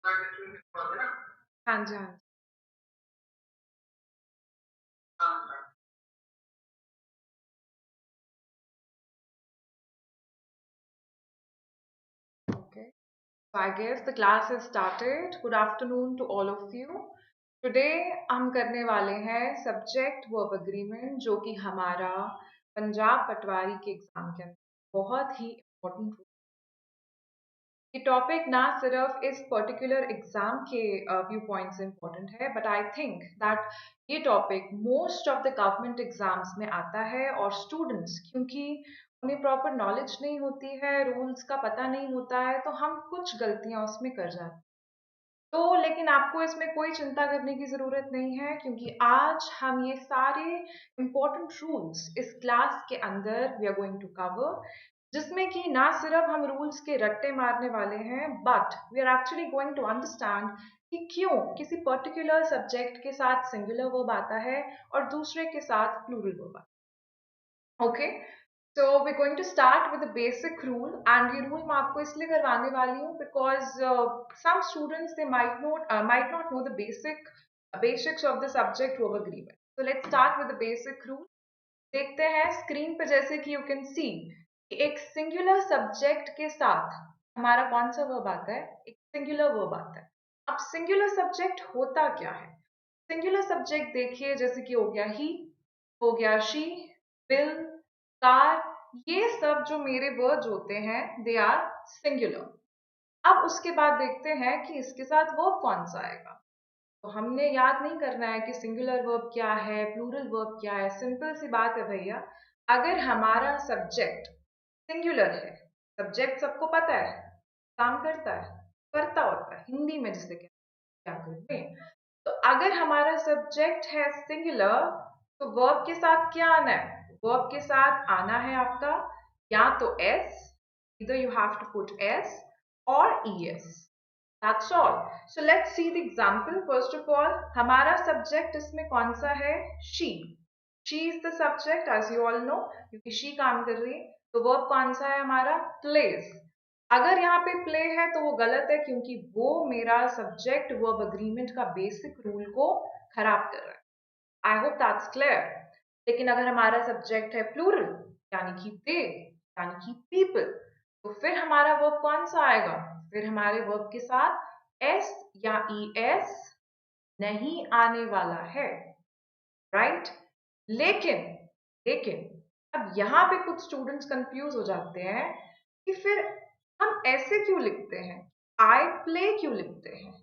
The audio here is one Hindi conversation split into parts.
हाँ जी, हाँ जी। Okay, so I guess the class has started. Good afternoon to all of you. Today हम करने वाले हैं सब्जेक्ट वर्ब अग्रीमेंट, जो कि हमारा पंजाब पटवारी के एग्जाम के अंदर बहुत ही इम्पोर्टेंट। ये टॉपिक ना सिर्फ इस पर्टिकुलर एग्जाम के व्यू पॉइंट से इम्पोर्टेंट है, बट आई थिंक दैट ये topic most of the government exams में आता है। और स्टूडेंट्स, क्योंकि उन्हें प्रॉपर नॉलेज नहीं होती है, रूल्स का पता नहीं होता है, तो हम कुछ गलतियां उसमें कर जाते हैं। तो लेकिन आपको इसमें कोई चिंता करने की ज़रूरत नहीं है, क्योंकि आज हम ये सारे इम्पोर्टेंट रूल्स इस क्लास के अंदर we are going to cover, जिसमें कि ना सिर्फ हम रूल्स के रट्टे मारने वाले हैं, but we are actually going to understand कि क्यों किसी पर्टिकुलर सब्जेक्ट के साथ सिंगुलर वर्ब आता है और दूसरे के साथ प्लूरल वर्ब आता है। Okay, so we're going to start with the basic rule, and ये rule मैं आपको इसलिए करवाने वाली हूँ because some students they might not know the basics of the subject verb agreement. So let's start with the basic rule. देखते हैं स्क्रीन पे, जैसे कि यू कैन सी एक सिंगुलर सब्जेक्ट के साथ हमारा कौन सा वर्ब आता है, एक सिंगुलर वर्ब आता है। अब सिंगुलर सब्जेक्ट होता क्या है? सिंगुलर सब्जेक्ट देखिए, जैसे कि हो गया ही, हो गया शी, बिल, कार, ये सब जो मेरे वर्ड्स होते हैं दे आर सिंगुलर। अब उसके बाद देखते हैं कि इसके साथ वर्ब कौन सा आएगा। तो हमने याद नहीं करना है कि सिंगुलर वर्ब क्या है, प्लूरल वर्ब क्या है। सिंपल सी बात है भैया, अगर हमारा सब्जेक्ट सिंगुलर है, सब्जेक्ट सबको पता है, काम करता है, करता होता है, हिंदी में जिसे कहते हैं, क्या करें। तो अगर हमारा सब्जेक्ट है सिंगुलर, तो वर्ब के साथ क्या आना है? वर्ब के साथ आना है आपका या तो S, either you have to put s or es. That's all. So let's see the example. First of all, हमारा सब्जेक्ट इसमें कौन सा है? she. she is the subject, as you all know, क्योंकि she काम कर रही है। तो वर्ब कौन सा है हमारा? plays. अगर यहाँ पे प्ले है तो वो गलत है, क्योंकि वो मेरा सब्जेक्ट वर्ब अग्रीमेंट का बेसिक रूल को खराब कर रहा है। I hope that's clear. लेकिन अगर हमारा सब्जेक्ट है प्लूरल, यानी कि दे, यानी कि पीपल, तो फिर हमारा वर्ब कौन सा आएगा? फिर हमारे वर्ब के साथ एस या ई एस नहीं आने वाला है, राइट। लेकिन लेकिन अब यहाँ पे कुछ स्टूडेंट्स कंफ्यूज हो जाते हैं कि फिर हम ऐसे क्यों लिखते हैं, आई प्ले क्यों लिखते हैं।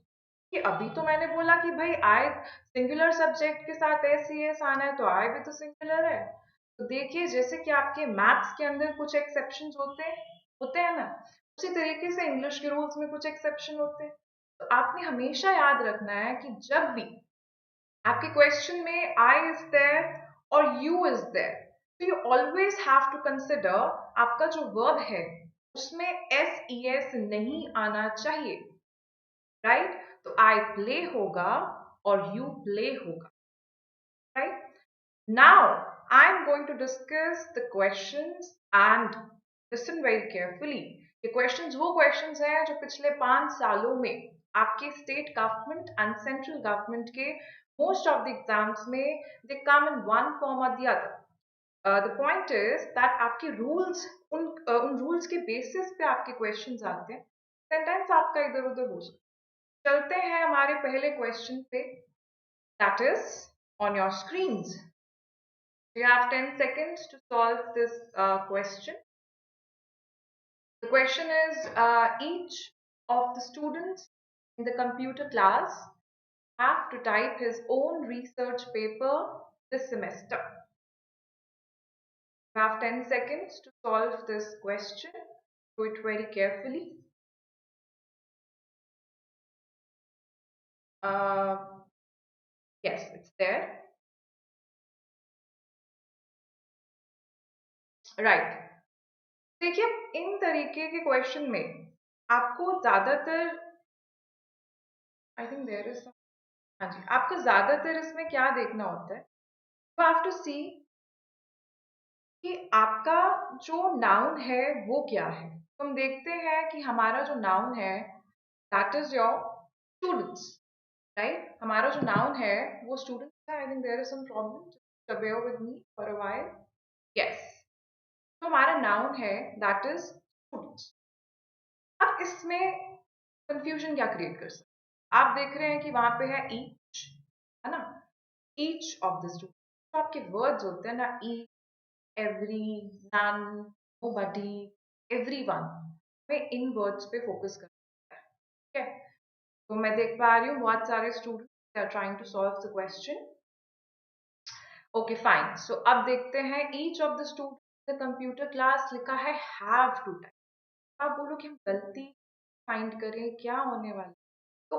कि अभी तो मैंने बोला कि भाई आई सिंगुलर सब्जेक्ट के साथ एस ई एस आना है, तो आई भी तो सिंगुलर है। तो देखिए, जैसे कि आपके मैथ्स के अंदर कुछ एक्सेप्शंस होते हैं ना, उसी तरीके से इंग्लिश के रूल्स में कुछ एक्सेप्शन होते हैं। तो आपने हमेशा याद रखना है कि जब भी आपके क्वेश्चन में आई इज देयर और यू इज देयर, तो you always have to consider आपका जो वर्ब है उसमें एस ई एस नहीं आना चाहिए, राइट। तो आई प्ले होगा और यू प्ले होगा, right. Now I am going to discuss the questions and listen very carefully. ये क्वेश्चंस वो क्वेश्चंस हैं जो पिछले 5 सालों में आपके state government and central government के मोस्ट ऑफ द एग्जाम्स में they come in one form और the other. The point is that आपके रूल्स, उन रूल्स के बेसिस पे आपके क्वेश्चंस आते हैं। सेंटेंस आपका इधर उधर हो सकता है। चलते हैं हमारे पहले क्वेश्चन पे, that is on your screens. You have 10 seconds to solve this question. The question is, each of the students in the computer class have to type his own research paper this semester. You have 10 seconds to solve this question. Do it very carefully. Uh, yes, it's there. Right. देखिए, इन तरीके के क्वेश्चन में आपको ज्यादातर, आई थिंक देयर इज, हाँ जी, आपको ज्यादातर इसमें क्या देखना होता है, यू हैव टू सी कि आपका जो नाउन है वो क्या है। तो हम देखते हैं कि हमारा जो नाउन है that is your students, right? हमारा जो नाउन है वो स्टूडेंट्स है। I think there is some problem, bear with me for a while. Yes, तो हमारा नाउन है दैट इज स्टूडेंट्स। अब इसमें कंफ्यूजन क्या क्रिएट कर सकते? आप देख रहे हैं कि वहां पे है ईच, है ना? Each of the student. तो आपके वर्ड्स होते हैं ना, each, every, none, nobody, everyone, में इन वर्ड्स पे फोकस करना है। ठीक है, तो मैं देख पा रही हूँ बहुत सारे students are trying to solve the question. Okay fine, so अब देखते हैं each of the student the computer class लिखा है हैव टू टाइप। आप बोलो कि हम गलती फाइंड करें, क्या होने वाला? तो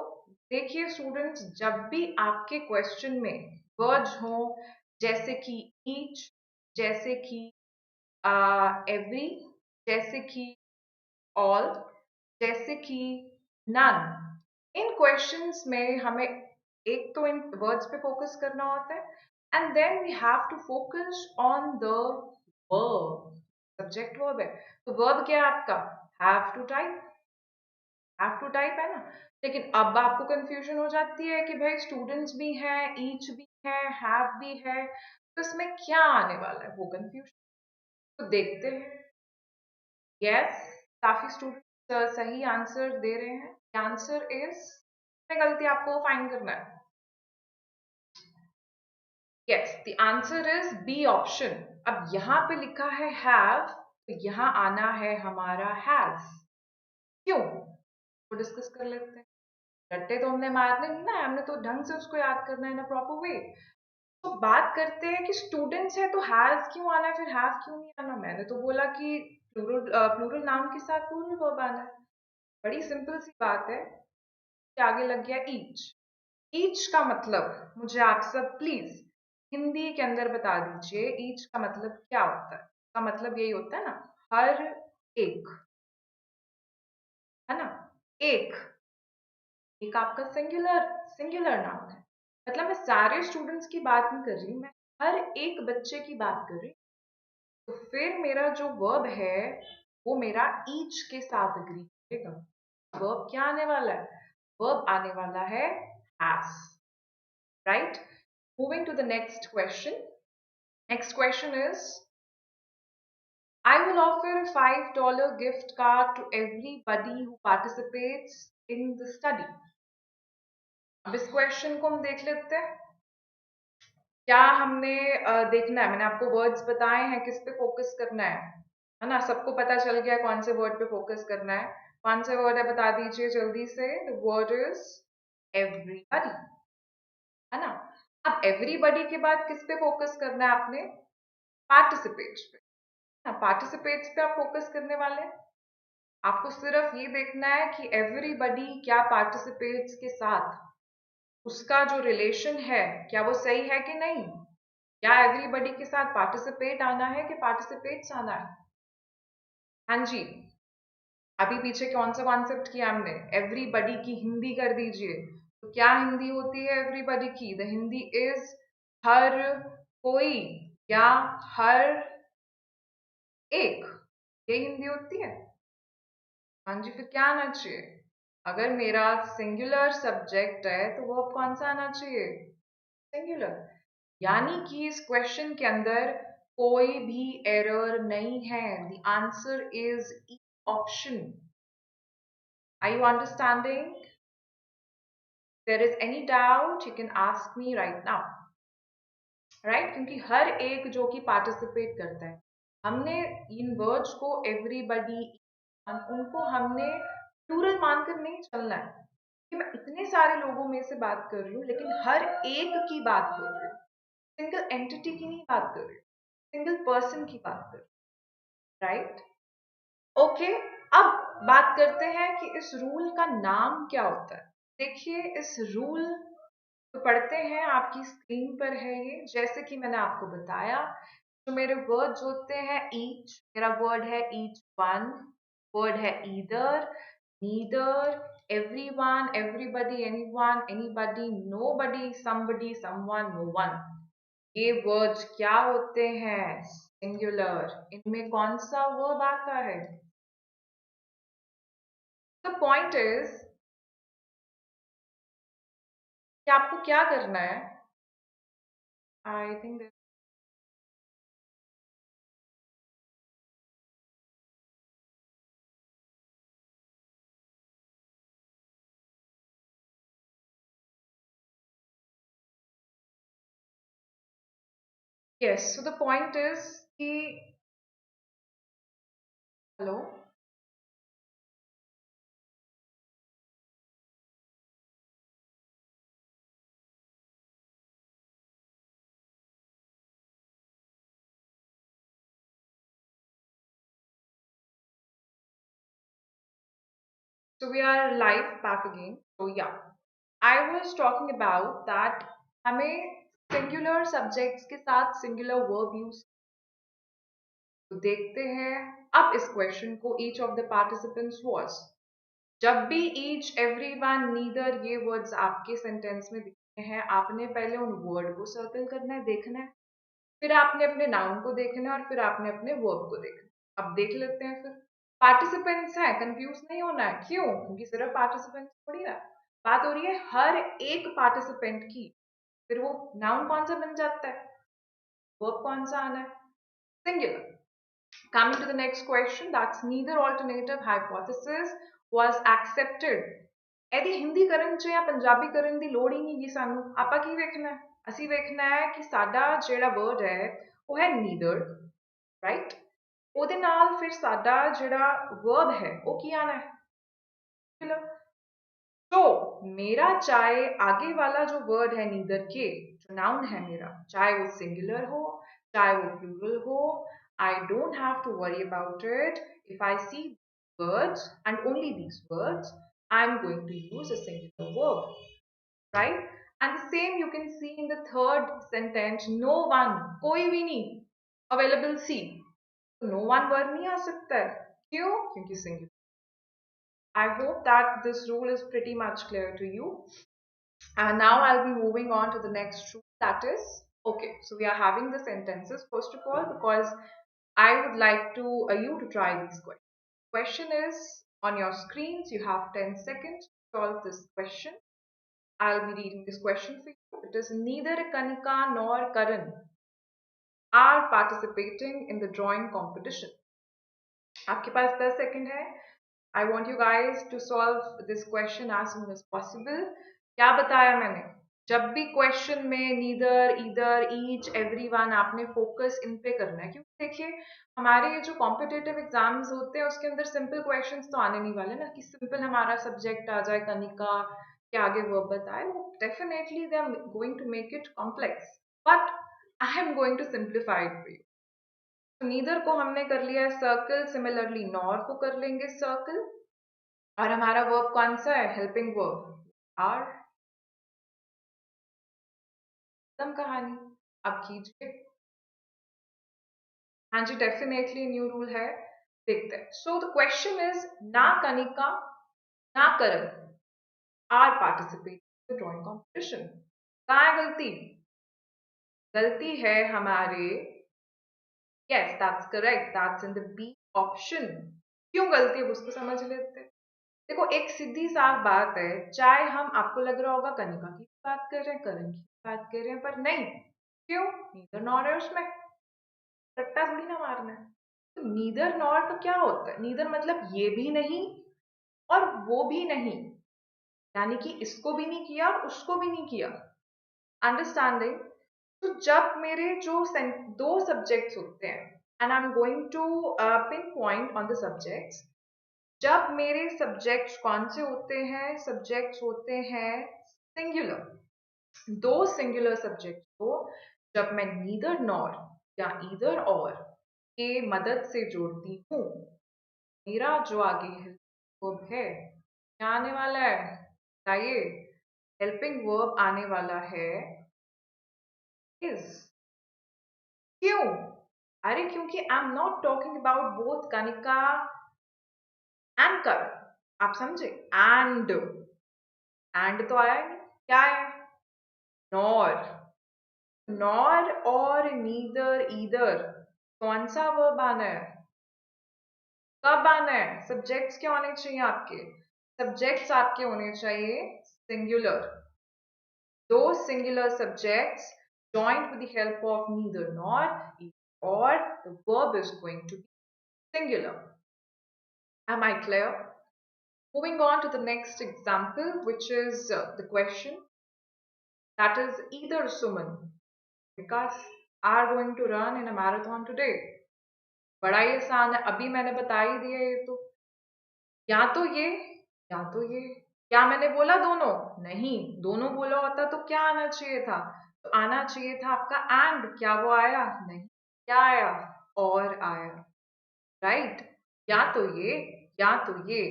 देखिए स्टूडेंट्स, जब भी आपके क्वेश्चन में वर्ड्स हो जैसे कि ईच, जैसे कि एवरी, जैसे कि ऑल, जैसे कि नन, इन क्वेश्चंस में हमें एक तो इन वर्ड्स पे फोकस करना होता है, and then we have to focus on the verb. Subject verb है, तो वर्ब क्या है आपका? Have to type. Have to type है ना? लेकिन अब आपको कंफ्यूजन हो जाती है कि भाई स्टूडेंट्स भी हैं, ईच भी है, हैव भी है, तो इसमें क्या आने वाला है, वो कंफ्यूजन। तो देखते हैं। यस, काफी स्टूडेंट सही आंसर दे रहे हैं। आंसर इज, गलती आपको फाइंड करना है। Yes, the answer is B option. अब यहाँ पे लिखा है हैव, तो यहाँ आना है हमारा हैज। क्यों, वो डिस्कस कर लेते हैं। रट्टे तो हमने मारने नहीं ना, हमने तो ढंग से उसको याद करना है ना, प्रॉपर वे। तो बात करते हैं कि स्टूडेंट्स है तो हैज क्यों आना है, फिर हैव क्यों नहीं आना? मैंने तो बोला कि प्लूरल प्लूरल नाउन के साथ प्लूरल वर्ब आना है। बड़ी सिंपल सी बात है कि आगे लग गया ईच। ईच का मतलब मुझे आप सब प्लीज हिंदी के अंदर बता दीजिए, ईच का मतलब क्या होता है? इसका मतलब यही होता है ना, हर एक, है ना? एक, एक आपका सिंगुलर सिंगुलर नाउन है। मतलब मैं सारे स्टूडेंट्स की बात नहीं कर रही, मैं हर एक बच्चे की बात कर रही। तो फिर मेरा जो वर्ब है वो मेरा ईच के साथ एग्री करेगा। वर्ब क्या आने वाला है? वर्ब आने वाला है has, right? Moving to the next question. Next question is, I will offer a $5 gift card to everybody who participates in the study. अब इस क्वेश्चन को हम देख लेते हैं। क्या हमने देखना है, मैंने आपको वर्ड्स बताए हैं किस पे फोकस करना है ना? सबको पता चल गया कौन से वर्ड पे फोकस करना है। कौन से वर्ड है बता दीजिए जल्दी से। द वर्ड इज एवरीबॉडी, है ना? अब एवरीबॉडी के बाद किस पे फोकस करना है आपने? पार्टिसिपेट्स पे। पार्टिसिपेट्स पे आप फोकस करने वाले हैं। आपको सिर्फ ये देखना है कि एवरीबॉडी क्या पार्टिसिपेट्स के साथ उसका जो रिलेशन है क्या वो सही है कि नहीं? क्या एवरीबॉडी के साथ पार्टिसिपेट आना है कि पार्टिसिपेट्स आना है? हाँ जी, अभी पीछे कौन सा कॉन्सेप्ट किया हमने? एवरीबॉडी की हिंदी कर दीजिए। तो क्या हिंदी होती है एवरीबॉडी की? द हिंदी इज हर कोई या हर एक, ये हिंदी होती है। हाँ जी, फिर क्या आना चाहिए? अगर मेरा सिंगुलर सब्जेक्ट है तो वो कौन सा आना चाहिए? सिंगुलर। यानी कि इस क्वेश्चन के अंदर कोई भी एरर नहीं है। The answer is E option. Are you understanding? There is any doubt you can ask me right now, right? क्योंकि हर एक जो कि पार्टिसिपेट करता है, हमने इन वर्ड्स को एवरीबॉडी, उनको हमने प्लूरल मानकर नहीं चलना है कि मैं इतने सारे लोगों में से बात कर रही हूँ, लेकिन हर एक की बात कर रही हूँ। सिंगल एंटिटी की नहीं बात कर रही हूँ, सिंगल पर्सन की बात कर रही हूँ, राइट? ओके, अब बात करते हैं कि इस रूल का नाम क्या होता है। देखिए इस रूल तो पढ़ते हैं, आपकी स्क्रीन पर है ये। जैसे कि मैंने आपको बताया, तो मेरे वर्ड्स होते हैं ईच, मेरा वर्ड है ईच वन, वर्ड है either, neither, everyone, everybody, anyone, anybody, nobody, somebody, someone, no one. ये वर्ड्स क्या होते हैं? सिंगुलर। इनमें कौन सा वर्ब आता है? द पॉइंट इज, कि आपको क्या करना है। I think yes, so the point is कि hello, so we are live back again. So yeah, I was talking about that हमें singular subjects के साथ singular verb use तो देखते हैं अब इस क्वेश्चन को each of the participants was जब भी each everyone neither ये words आपके सेंटेंस में दिखे हैं आपने पहले उन वर्ड को सर्कल करना है देखना है फिर आपने अपने नाउन को देखना है और फिर आपने अपने वर्ब को देखना है अब देख लेते हैं फिर पार्टिसिपेंट्स हैं कंफ्यूज नहीं होना है क्यों क्योंकि सिर्फ पार्टिसिपेंट्स थोड़ी ना बात हो रही है हर एक पार्टिसिपेंट की फिर वो नाउन कौन सा बन जाता है वर्ब कौन सा आना है singular coming to the next question that's neither alternative hypothesis was accepted ਇਹਦੀ ਹਿੰਦੀ ਕਰਨ ਚ ਜਾਂ ਪੰਜਾਬੀ ਕਰਨ ਦੀ ਲੋੜ ਹੀ ਨਹੀਂ ਗੀ ਸਾਨੂੰ ਆਪਾਂ ਕੀ ਵੇਖਣਾ ਹੈ ਅਸੀਂ ਵੇਖਣਾ ਹੈ ਕਿ ਸਾਡਾ ਜਿਹੜਾ ਵਰਡ ਹੈ ਉਹ ਹੈ neither ਰਾਈਟ ਉਹਦੇ ਨਾਲ ਫਿਰ ਸਾਡਾ ਜਿਹੜਾ verb ਹੈ ਉਹ ਕੀ ਆਣਾ ਹੈ तो मेरा चाहे आगे वाला जो वर्ड है नीदर के जो नाउन है मेरा चाहे वो सिंगुलर हो चाहे वो प्लूरल हो I don't have to worry about it if I see words and only these words I'm going to use a singular verb right and the same you can see in the third sentence no one कोई भी नहीं available see तो no one verb नहीं आ सकता है क्यों क्योंकि singular I hope that this rule is pretty much clear to you. And now I'll be moving on to the next rule that is, okay, so we are having the sentences first of all because I would like to you to try these questions. Question is on your screens, you have 10 seconds to solve this question. I'll be reading this question for you. It is neither Kanika nor Karan are participating in the drawing competition. आपके पास 10 सेकंड है I want you guys to solve this question as soon as possible. क्या बताया मैंने जब भी क्वेश्चन में नीदर इधर ईच एवरीवन आपने फोकस इन पे करना है क्योंकि देखिए हमारे ये जो कॉम्पिटेटिव एग्जाम्स होते हैं उसके अंदर सिंपल क्वेश्चंस तो आने नहीं वाले ना कि सिंपल हमारा सब्जेक्ट आ जाए कनिका के आगे वर्ब बताए वो definitely they are going to make it complex but I am going to simplify it for you neither को हमने कर लिया है सर्कल सिमिलरली नॉर को कर लेंगे सर्कल और हमारा वर्ब कौन सा है हेल्पिंग वर्ब आर खत्म कहानी अब कीजिए हाँ जी डेफिनेटली न्यू रूल है देखते हैं सो द क्वेश्चन इज ना कनिका ना Karan are participate drawing competition कहाँ है गलती गलती है हमारे yes that's correct that's in the B option क्यों गलती है उसको समझ लेते हैं देखो एक सीधी साफ बात है चाहे हम आपको लग रहा होगा कनिका की बात कर रहे हैं करण की बात कर रहे हैं पर नहीं क्यों नीदर नॉर है उसमें रट्टा थोड़ी ना मारना है तो नीदर नॉर का क्या होता है नीदर मतलब ये भी नहीं और वो भी नहीं यानी कि इसको भी नहीं किया और उसको भी नहीं किया अंडरस्टैंडिंग तो जब मेरे जो दो सब्जेक्ट्स होते हैं and I am going to pinpoint on the subjects जब मेरे सब्जेक्ट्स कौन से होते हैं सब्जेक्ट्स होते हैं सिंगुलर दो सिंगुलर सब्जेक्ट को जब मैं नीदर नॉर या ईदर और के मदद से जोड़ती हूँ मेरा जो आगे वर्ब है क्या आने वाला है बताइए हेल्पिंग वर्ब आने वाला है इज क्यों अरे क्योंकि I am not talking about both Kanika and Karan आप समझे एंड तो आया ही नहीं क्या है नॉर नॉर और नीदर ईदर कौन सा वर्ब आना है कब आना है सब्जेक्ट्स क्या होने चाहिए आपके सब्जेक्ट्स आपके होने चाहिए singular Those singular subjects joined with the help of neither nor, or the verb is going to be singular. Am I clear? Moving on to the next example, which is the question that is either Suman, Vikas are going to run in a marathon today. बड़ा ही आसान है, अभी मैंने बता ही दिया ये तो। या तो ये या तो ये। क्या मैंने बोला दोनों? नहीं, दोनों बोला होता तो क्या आना चाहिए था? तो आना चाहिए था आपका एंड। क्या वो आया? नहीं। क्या आया? और आया। राइट? या तो ये या तो ये।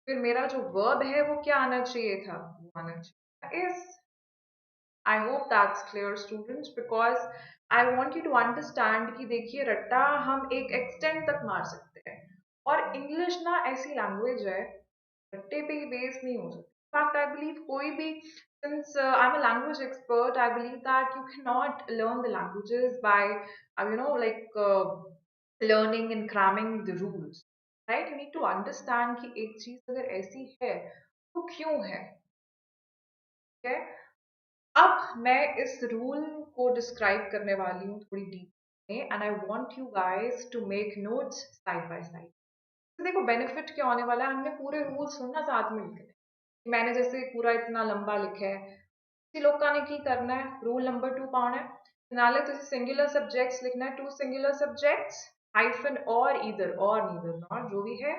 फिर मेरा जो वर्ब है वो क्या आना चाहिए था? वो आना चाहिए is. I hope that's clear students because I want you to understand कि देखिए रट्टा हम एक एक्सटेंट तक मार सकते हैं और इंग्लिश ना ऐसी लैंग्वेज है रट्टे पे ही बेस नहीं हो सकती. In fact, I believe कोई भी since I'm a language expert, I believe that you cannot learn the languages by learning and cramming the rules. Right? You need to understand कि एक चीज अगर ऐसी है तो क्यों है. Okay? अब मैं इस रूल को डिस्क्राइब करने वाली हूँ थोड़ी डीप में and I want you guys to make notes side by side. तो देखो बेनिफिट क्या होने वाला है, हमने पूरे रूल सुनना साथ में लिखे. मैंने जैसे पूरा इतना लंबा लिखा है, किसी लोग का ने की करना है, रूल नंबर 2 पाना है. नाले तो सिंगुलर सब्जेक्ट्स लिखना है, 2 सिंगुलर सब्जेक्ट्स हाइफन और ईदर और नीदर नॉट जो भी है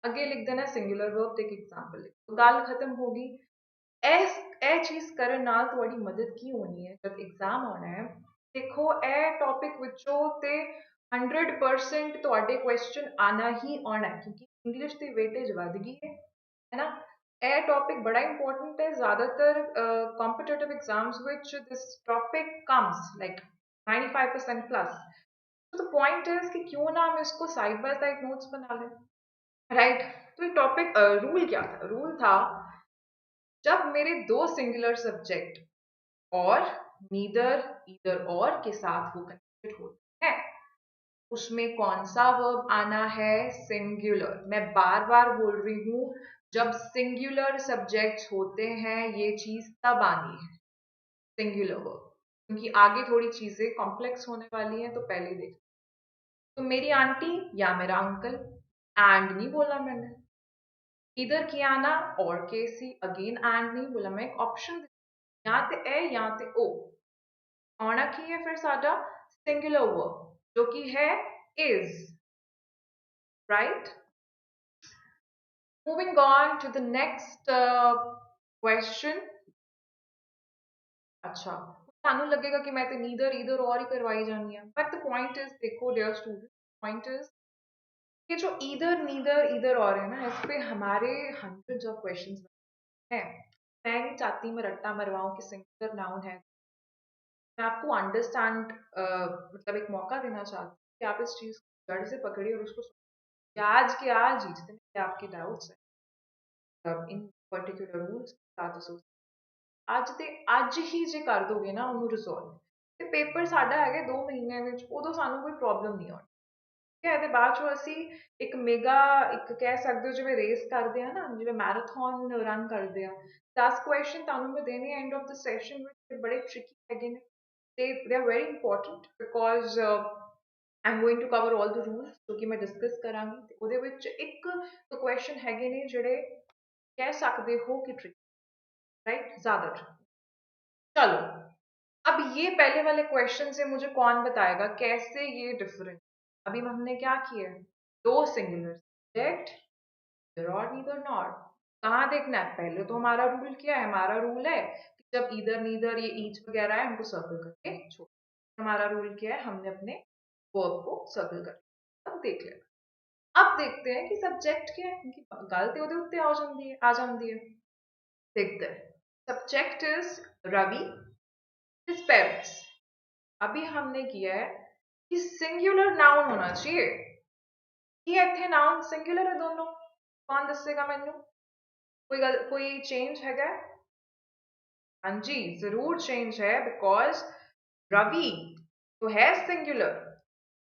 आगे लिख देना सिंगुलर वर्ब. एक एग्जांपल लिख तो गाल खत्म होगी. ਇਹ ਚੀਜ਼ ਕਰਨ ਨਾਲ ਤੁਹਾਡੀ ਮਦਦ ਕੀ ਹੋਣੀ ਹੈ ਜਦ ਐਗਜ਼ਾਮ ਆਉਣਾ ਹੈ. ਦੇਖੋ ਇਹ ਟੌਪਿਕ ਵਿੱਚੋਂ ਤੇ 100% ਤੁਹਾਡੇ ਕੁਐਸਚਨ ਆਣਾ ਹੀ ਆਉਣਾ ਹੈ ਕਿਉਂਕਿ ਇੰਗਲਿਸ਼ ਦੀ ਵੇਟੇਜ ਵੱਧ ਗਈ ਹੈ ਨਾ. ਇਹ ਟੌਪਿਕ ਬੜਾ ਇੰਪੋਰਟੈਂਟ ਹੈ. ਜ਼ਿਆਦਾਤਰ ਕੰਪੀਟੀਟਿਵ ਐਗਜ਼ਾम्स ਵਿੱਚ ਦਿਸ टॉपिक कम्स लाइक 95% प्लस. तो द पॉइंट इज कि क्यों ना हम इसको साइड बाय साइड नोट्स बना लें. राइट? तो ये टॉपिक रूल क्या था? रूल था जब मेरे 2 सिंगुलर सब्जेक्ट और नीदर ईदर और के साथ वो कनेक्टेड होते हैं उसमें कौन सा वर्ब आना है? सिंगुलर. मैं बार बार बोल रही हूं जब सिंगुलर सब्जेक्ट्स होते हैं ये चीज तब आनी है सिंगुलर वर्ब, क्योंकि आगे थोड़ी चीजें कॉम्प्लेक्स होने वाली हैं तो पहले देख. तो मेरी आंटी या मेरा अंकल, एंड नहीं बोला मैंने. इधर किया ना और केसी अगेन एंड नहीं बोला, मैं एक ऑप्शन यहाँ ते ए यहाँ ते ओ आना की है. फिर साडा सिंगुलर वर्ब जो कि है is. Right? Moving on to the next question. अच्छा सानू लगेगा कि मैं तो नीदर इधर और ही करवाई जानी है, बट द पॉइंट इज देखो डियर स्टूडेंट, पॉइंट इज ये जो ईदर ईदर और है ना इस पे हमारे हंड्रेड्स ऑफ क्वेश्चंस हैं. मैं नहीं चाहती मैं रट्टा मरवाऊं कि सिंगुलर नाउन है. मैं आपको अंडरस्टैंड मतलब एक मौका देना चाहती हूँ कि आप इस चीज को जड़ से पकड़िए और उसको आज के आज ही जितने भी आपके डाउट्स हैं इन पर्टिकुलर रूल्स साथ ਅੱਜ ਤੇ ਅੱਜ ਹੀ ਜੇ ਕਰ ਦੋਗੇ ਨਾ ਉਹਨੂੰ ਰਿਜ਼ੋਲਵ ਤੇ ਪੇਪਰ ਸਾਡਾ ਹੈਗਾ 2 ਮਹੀਨਿਆਂ ਵਿੱਚ, ਉਦੋਂ ਸਾਨੂੰ ਕੋਈ ਪ੍ਰੋਬਲਮ ਨਹੀਂ ਆਉਣੀ. ਠੀਕ ਹੈ? ਤੇ ਬਾਅਦ ਚੋਂ ਅਸੀਂ ਇੱਕ ਮੇਗਾ ਇੱਕ ਕਹਿ ਸਕਦੇ ਹੋ ਜਿਵੇਂ ਰੇਸ ਕਰਦੇ ਆ ਨਾ, ਜਿਵੇਂ ਮੈਰਾਥਨ ਰਨ ਕਰਦੇ ਆ. 10 ਕੁਐਸਚਨ ਤੁਹਾਨੂੰ ਮੈਂ ਦੇਣੇ ਐਂਡ ਆਫ ਦ ਸੈਸ਼ਨ ਵਿੱਚ ਬੜੇ ਟ੍ਰਿਕੀ ਹੈਗੇ ਨੇ ਤੇ they are very important because I am going to cover all the rules जो कि मैं डिस्कस करांगी ਤੇ ਉਹਦੇ ਵਿੱਚ ਇੱਕ ਦੋ ਕੁਐਸਚਨ ਹੈਗੇ ਨੇ ਜਿਹੜੇ ਕਹਿ ਸਕਦੇ ਹੋ कि ट्रिकी. राइट? ज्यादा ट्रिकी. चलो अब ये पहले वाले क्वेश्चन से मुझे कौन बताएगा कैसे ये डिफरेंट. अभी हमने क्या किया? 2 सिंगुलर सब्जेक्ट और नीदर नॉट. कहाँ देखना है? पहले तो हमारा रूल क्या है? हमारा रूल है कि जब इधर नीदर ये ईच वगैरह है हमको सर्कल करके छोड़. हमारा रूल क्या है? हमने अपने वर्ब को सर्कल कर. अब देख लेना. अब देखते हैं कि सब्जेक्ट क्या है, क्योंकि गलती होते होते आ जाती है. देखते हैं. Subject is Ravi his parents. अभी हमने किया है कि सिंगुलर नाउन होना चाहिए. ये इतने नाउन सिंगुलर है दोनों. कौन दसेगा मैनू? कोई चेंज है? हाँ जी जरूर चेंज है बिकॉज रवि तो है सिंगुलर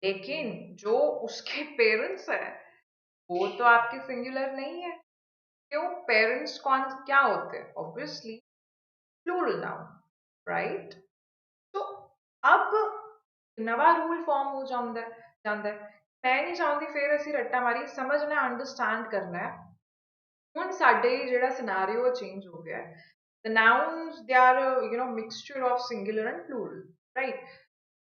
लेकिन जो उसके पेरेंट्स है वो तो आपके सिंगुलर नहीं है. क्यों? पेरेंट्स कौन क्या होते हैं? Obviously plural noun. राइट। तो अब नवा रूल फॉर्म हो ਜਾਂਦਾ है। मैं नहीं चाहती फिर ਅਸੀਂ ਰੱਟਾ ਮਾਰੀ ਸਮਝਣਾ ਅੰਡਰਸਟੈਂਡ ਕਰਨਾ ਹੈ। ਹੁਣ ਸਾਡੇ ਜਿਹੜਾ ਸਿਨੈਰੀਓ ਚੇਂਜ ਹੋ ਗਿਆ ਹੈ। The nouns they are mixture of singular and plural, right?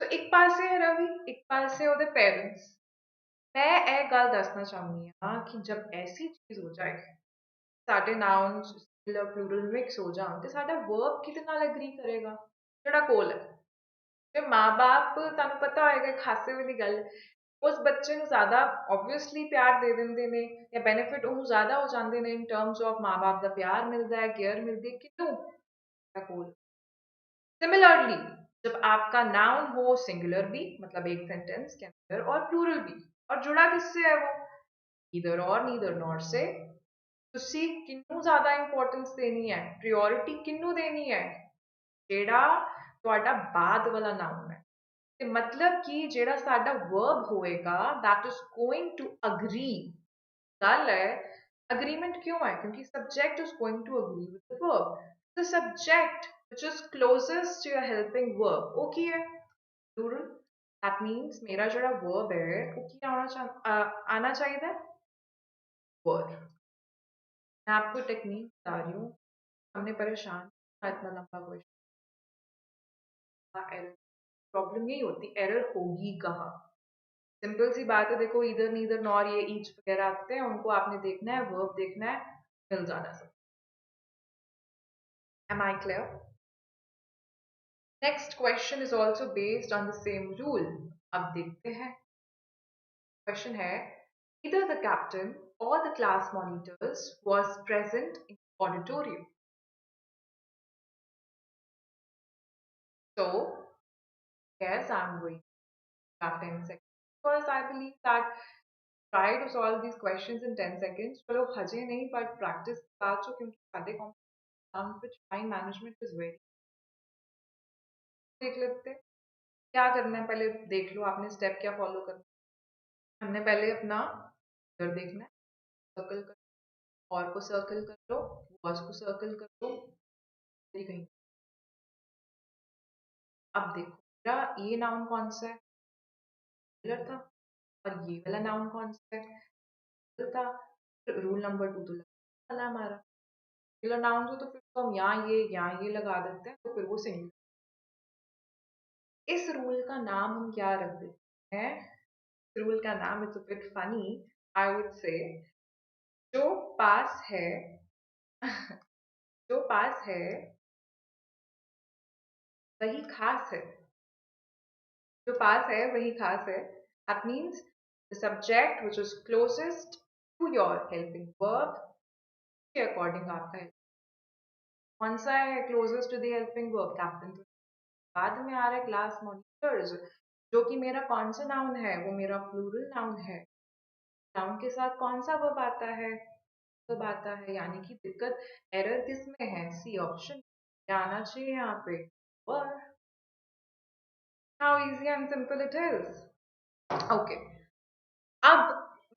तो एक पासे है रवि, एक पासे ਉਹਦੇ पेरेंट्स। मैं ਇਹ ਗੱਲ ਦੱਸਣਾ ਚਾਹੁੰਦੀ ਹਾਂ ਕਿ जब ऐसी चीज हो जाए ਸਾਡੇ nouns singular plural mix ਹੋ ਜਾਣ ਤੇ ਸਾਡਾ verb ਕਿਹਦੇ ਨਾਲ ਐਗਰੀ ਕਰੇਗਾ? ਜਿਹੜਾ ਕੋਲ ਹੈ। ਤੇ ਮਾਂ-ਬਾਪ ਤੁਹਾਨੂੰ ਪਤਾ ਹੋਏਗਾ ਇੱਕ ਹਾਸੇ ਵਾਲੀ ਗੱਲ ਉਸ ਬੱਚੇ ਨੂੰ ਜ਼ਿਆਦਾ obviously ਪਿਆਰ ਦੇ ਦਿੰਦੇ ਨੇ ਜਾਂ ਬੈਨੀਫਿਟ ਉਹਨੂੰ ਜ਼ਿਆਦਾ ਹੋ ਜਾਂਦੇ ਨੇ in terms of ਮਾਂ-ਬਾਪ ਦਾ ਪਿਆਰ ਮਿਲਦਾ ਹੈ, ਕੇਅਰ ਮਿਲਦੀ ਹੈ ਕਿਹਨੂੰ? ਕੋਲ। सिमिलरली जब आपका नाउन हो सिंगुलर भी मतलब एक सेंटेंस के अंदर और प्लूरल भी और जुड़ा किससे है वो ईदर और नीदर नॉर से ਤੁਸੀਂ ਕਿਹਨੂੰ ਜ਼ਿਆਦਾ ਇੰਪੋਰਟੈਂਸ ਦੇਣੀ ਹੈ ਪ੍ਰਾਇੋਰਟੀ ਕਿਹਨੂੰ ਦੇਣੀ ਹੈ ਜਿਹੜਾ ਤੁਹਾਡਾ ਬਾਅਦ ਵਾਲਾ ਨਾउन ਹੈ ਤੇ ਮਤਲਬ ਕਿ ਜਿਹੜਾ ਸਾਡਾ ਵਰਬ ਹੋਏਗਾ that is going to agree ਗੱਲ ਹੈ agreement क्यों है क्योंकि subject is going to agree with the verb the subject which is closest to your helping verb वो की है plural that means मेरा जोड़ा verb है वो की आना चाहिए word मैं आपको टेक्निक बता रही हूँ हमने परेशान इतना लंबा क्वेश्चन एरर प्रॉब्लम यही होती एरर होगी कहाँ सिंपल सी बात है देखो इधर नीदर नॉर ये ईच वगैरह आते हैं उनको आपने देखना है वर्ब देखना है मिल जाना सब Am I clear? Next question is also based on the same rule. अब देखते हैं क्वेश्चन है either the captain or the class monitors was present in the auditorium. So yes, I'm going to have 10 seconds because I believe that try to solve these questions in 10 seconds. चलो हजे नहीं but practice बात जो क्योंकि सादे competition which time management is very देख लेते हैं क्या करना है पहले देख लो आपने स्टेप क्या फॉलो करना है हमने पहले अपना इधर देखना है सर्कल कर और को सर्कल कर लो वॉज को सर्कल कर लो कहीं अब देखो मेरा ये नाउन कौन सा है सिंगुलर था और ये वाला नाउन कौन सा है सिंगुलर था रूल नंबर 2 तो लगा हमारा सिंगुलर नाउन हो तो फिर तो हम यहाँ ये लगा देते हैं तो फिर वो सिंगुलर इस रूल का नाम हम क्या रख देते हैं रूल का नाम it's a bit funny I would say जो पास है जो पास है वही खास है जो पास है वही खास है that means the subject which is closest to your helping verb के अकॉर्डिंग आपका है कौन सा है closest to the helping verb captain बाद में आ रहा है क्लास मॉनिटर्स जो कि मेरा कौन सा नाउन है वो मेरा प्लूरल नाउन है नाउन के साथ कौन सा वर्ब आता है वर्ब आता है यानी कि दिक्कत एरर किस में है सी ऑप्शन क्या आना चाहिए यहाँ पे verb how easy and simple it is okay अब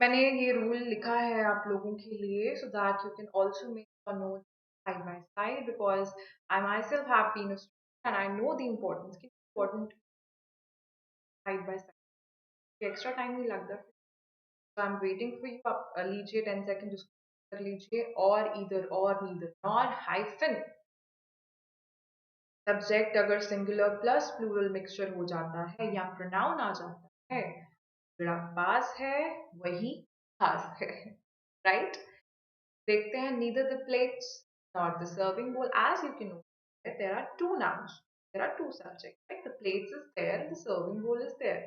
मैंने ये रूल लिखा है आप लोगों के लिए so that you can also make a note side by side because I myself have been a student and I know the importance की important side by side extra time नहीं लगता so I'm waiting for you आप लीजिए 10 सेकंड कर लीजिए और इधर और नीदर और हाइफन सब्जेक्ट अगर सिंगुलर प्लस प्लूरल मिक्सचर हो जाता है या प्रोनाउन आ जाता है मेरा पास है वही खास है राइट देखते हैं neither the plates nor the serving bowl as you can know there are two nouns there are two subjects right the plates is there and the serving bowl is there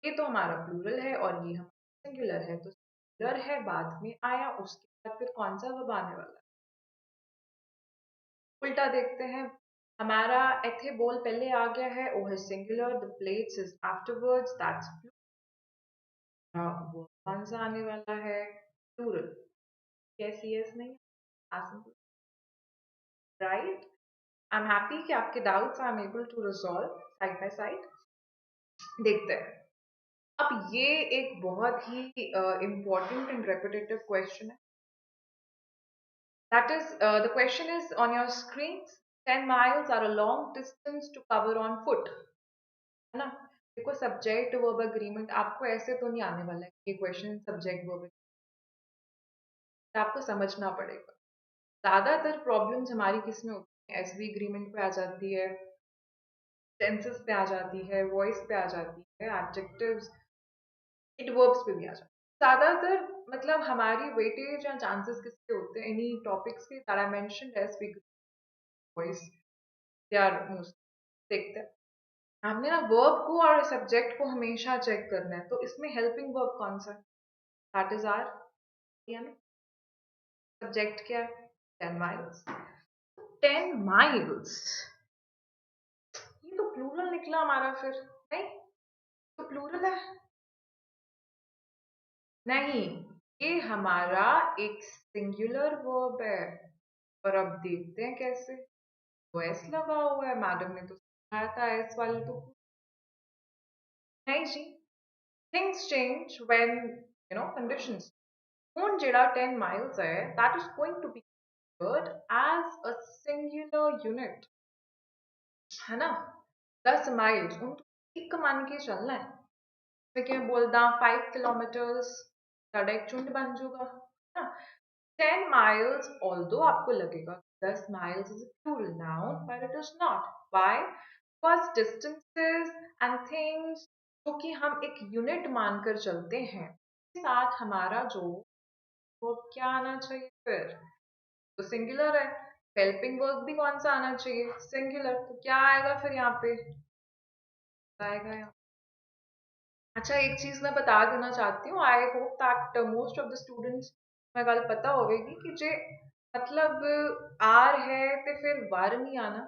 ये तो हमारा प्लूरल है और ये हमारा सिंगुलर है तो सिंगुलर है बाद में आया उसके बाद फिर कौन सा वर्ब आने वाला है उल्टा देखते हैं हमारा एथे बोल पहले आ गया है ओ है singular the plates is afterwards that's वो कौन सा आने वाला है प्लूरल यस यस नहीं राइट आई एम हैप्पी कि आपके doubts I am able to resolve side by side देखते हैं अब ये एक बहुत ही इम्पोर्टेंट एंड रेपिटेटिव क्वेश्चन है that is the question is on your screen 10 miles are a long distance to cover on foot, है ना? देखो सब्जेक्ट वर्ब एग्रीमेंट आपको ऐसे तो नहीं आने वाला है ये क्वेश्चन सब्जेक्ट वर्ब, आपको समझना पड़ेगा। ज्यादातर प्रॉब्लम्स हमारी किस में होती है, एसवी एग्रीमेंट पे आ जाती है, टेंसेस पे आ जाती है, वॉइस पे आ जाती है, एडजेक्टिव्स, एडवर्ब्स पे भी आ जाती है। ज्यादातर मतलब हमारी वेटेज या चांसेस किसके होते हैं, एनी टॉपिक्स के that I mentioned SV voice, they are most. देखते हैं हमने ना वर्ब को और सब्जेक्ट को हमेशा चेक करना है, तो इसमें हेल्पिंग वर्ब कौन सा है, दैट इज आर, सब्जेक्ट क्या है, 10 माइल्स। 10 माइल्स ये तो प्लूरल निकला हमारा, फिर नहीं तो प्लूरल है, नहीं ये हमारा एक सिंगुलर वर्ब है। और अब देखते हैं कैसे, तो एस लगा हुआ है, मैडम ने तो सिखाया था एस वाले तो, नहीं जी, things change when you know conditions. ਹੁਣ ਜਿਹੜਾ 10 miles है that is going to be considered as a singular unit, है ना? 10 miles उनको एक मान के चलना है, मैं क्या बोलदा 5 किलोमीटर्स साढ़ा एक झुंड बन जाऊगा ना। 10 miles although आपको लगेगा 10 miles is a plural noun but it is not, why? Because distances and things जो कि हम एक यूनिट मानकर चलते हैं साथ हमारा जो वो क्या आना चाहिए, फिर तो सिंगुलर है। हेल्पिंग वर्ब भी कौन सा आना चाहिए, सिंगुलर, तो क्या आएगा फिर यहाँ पे, आएगा यहाँ। अच्छा एक चीज मैं बता देना चाहती हूँ, I hope that most of the students मैं गल पता होगी कि जे मतलब आर है तो फिर वार नहीं आना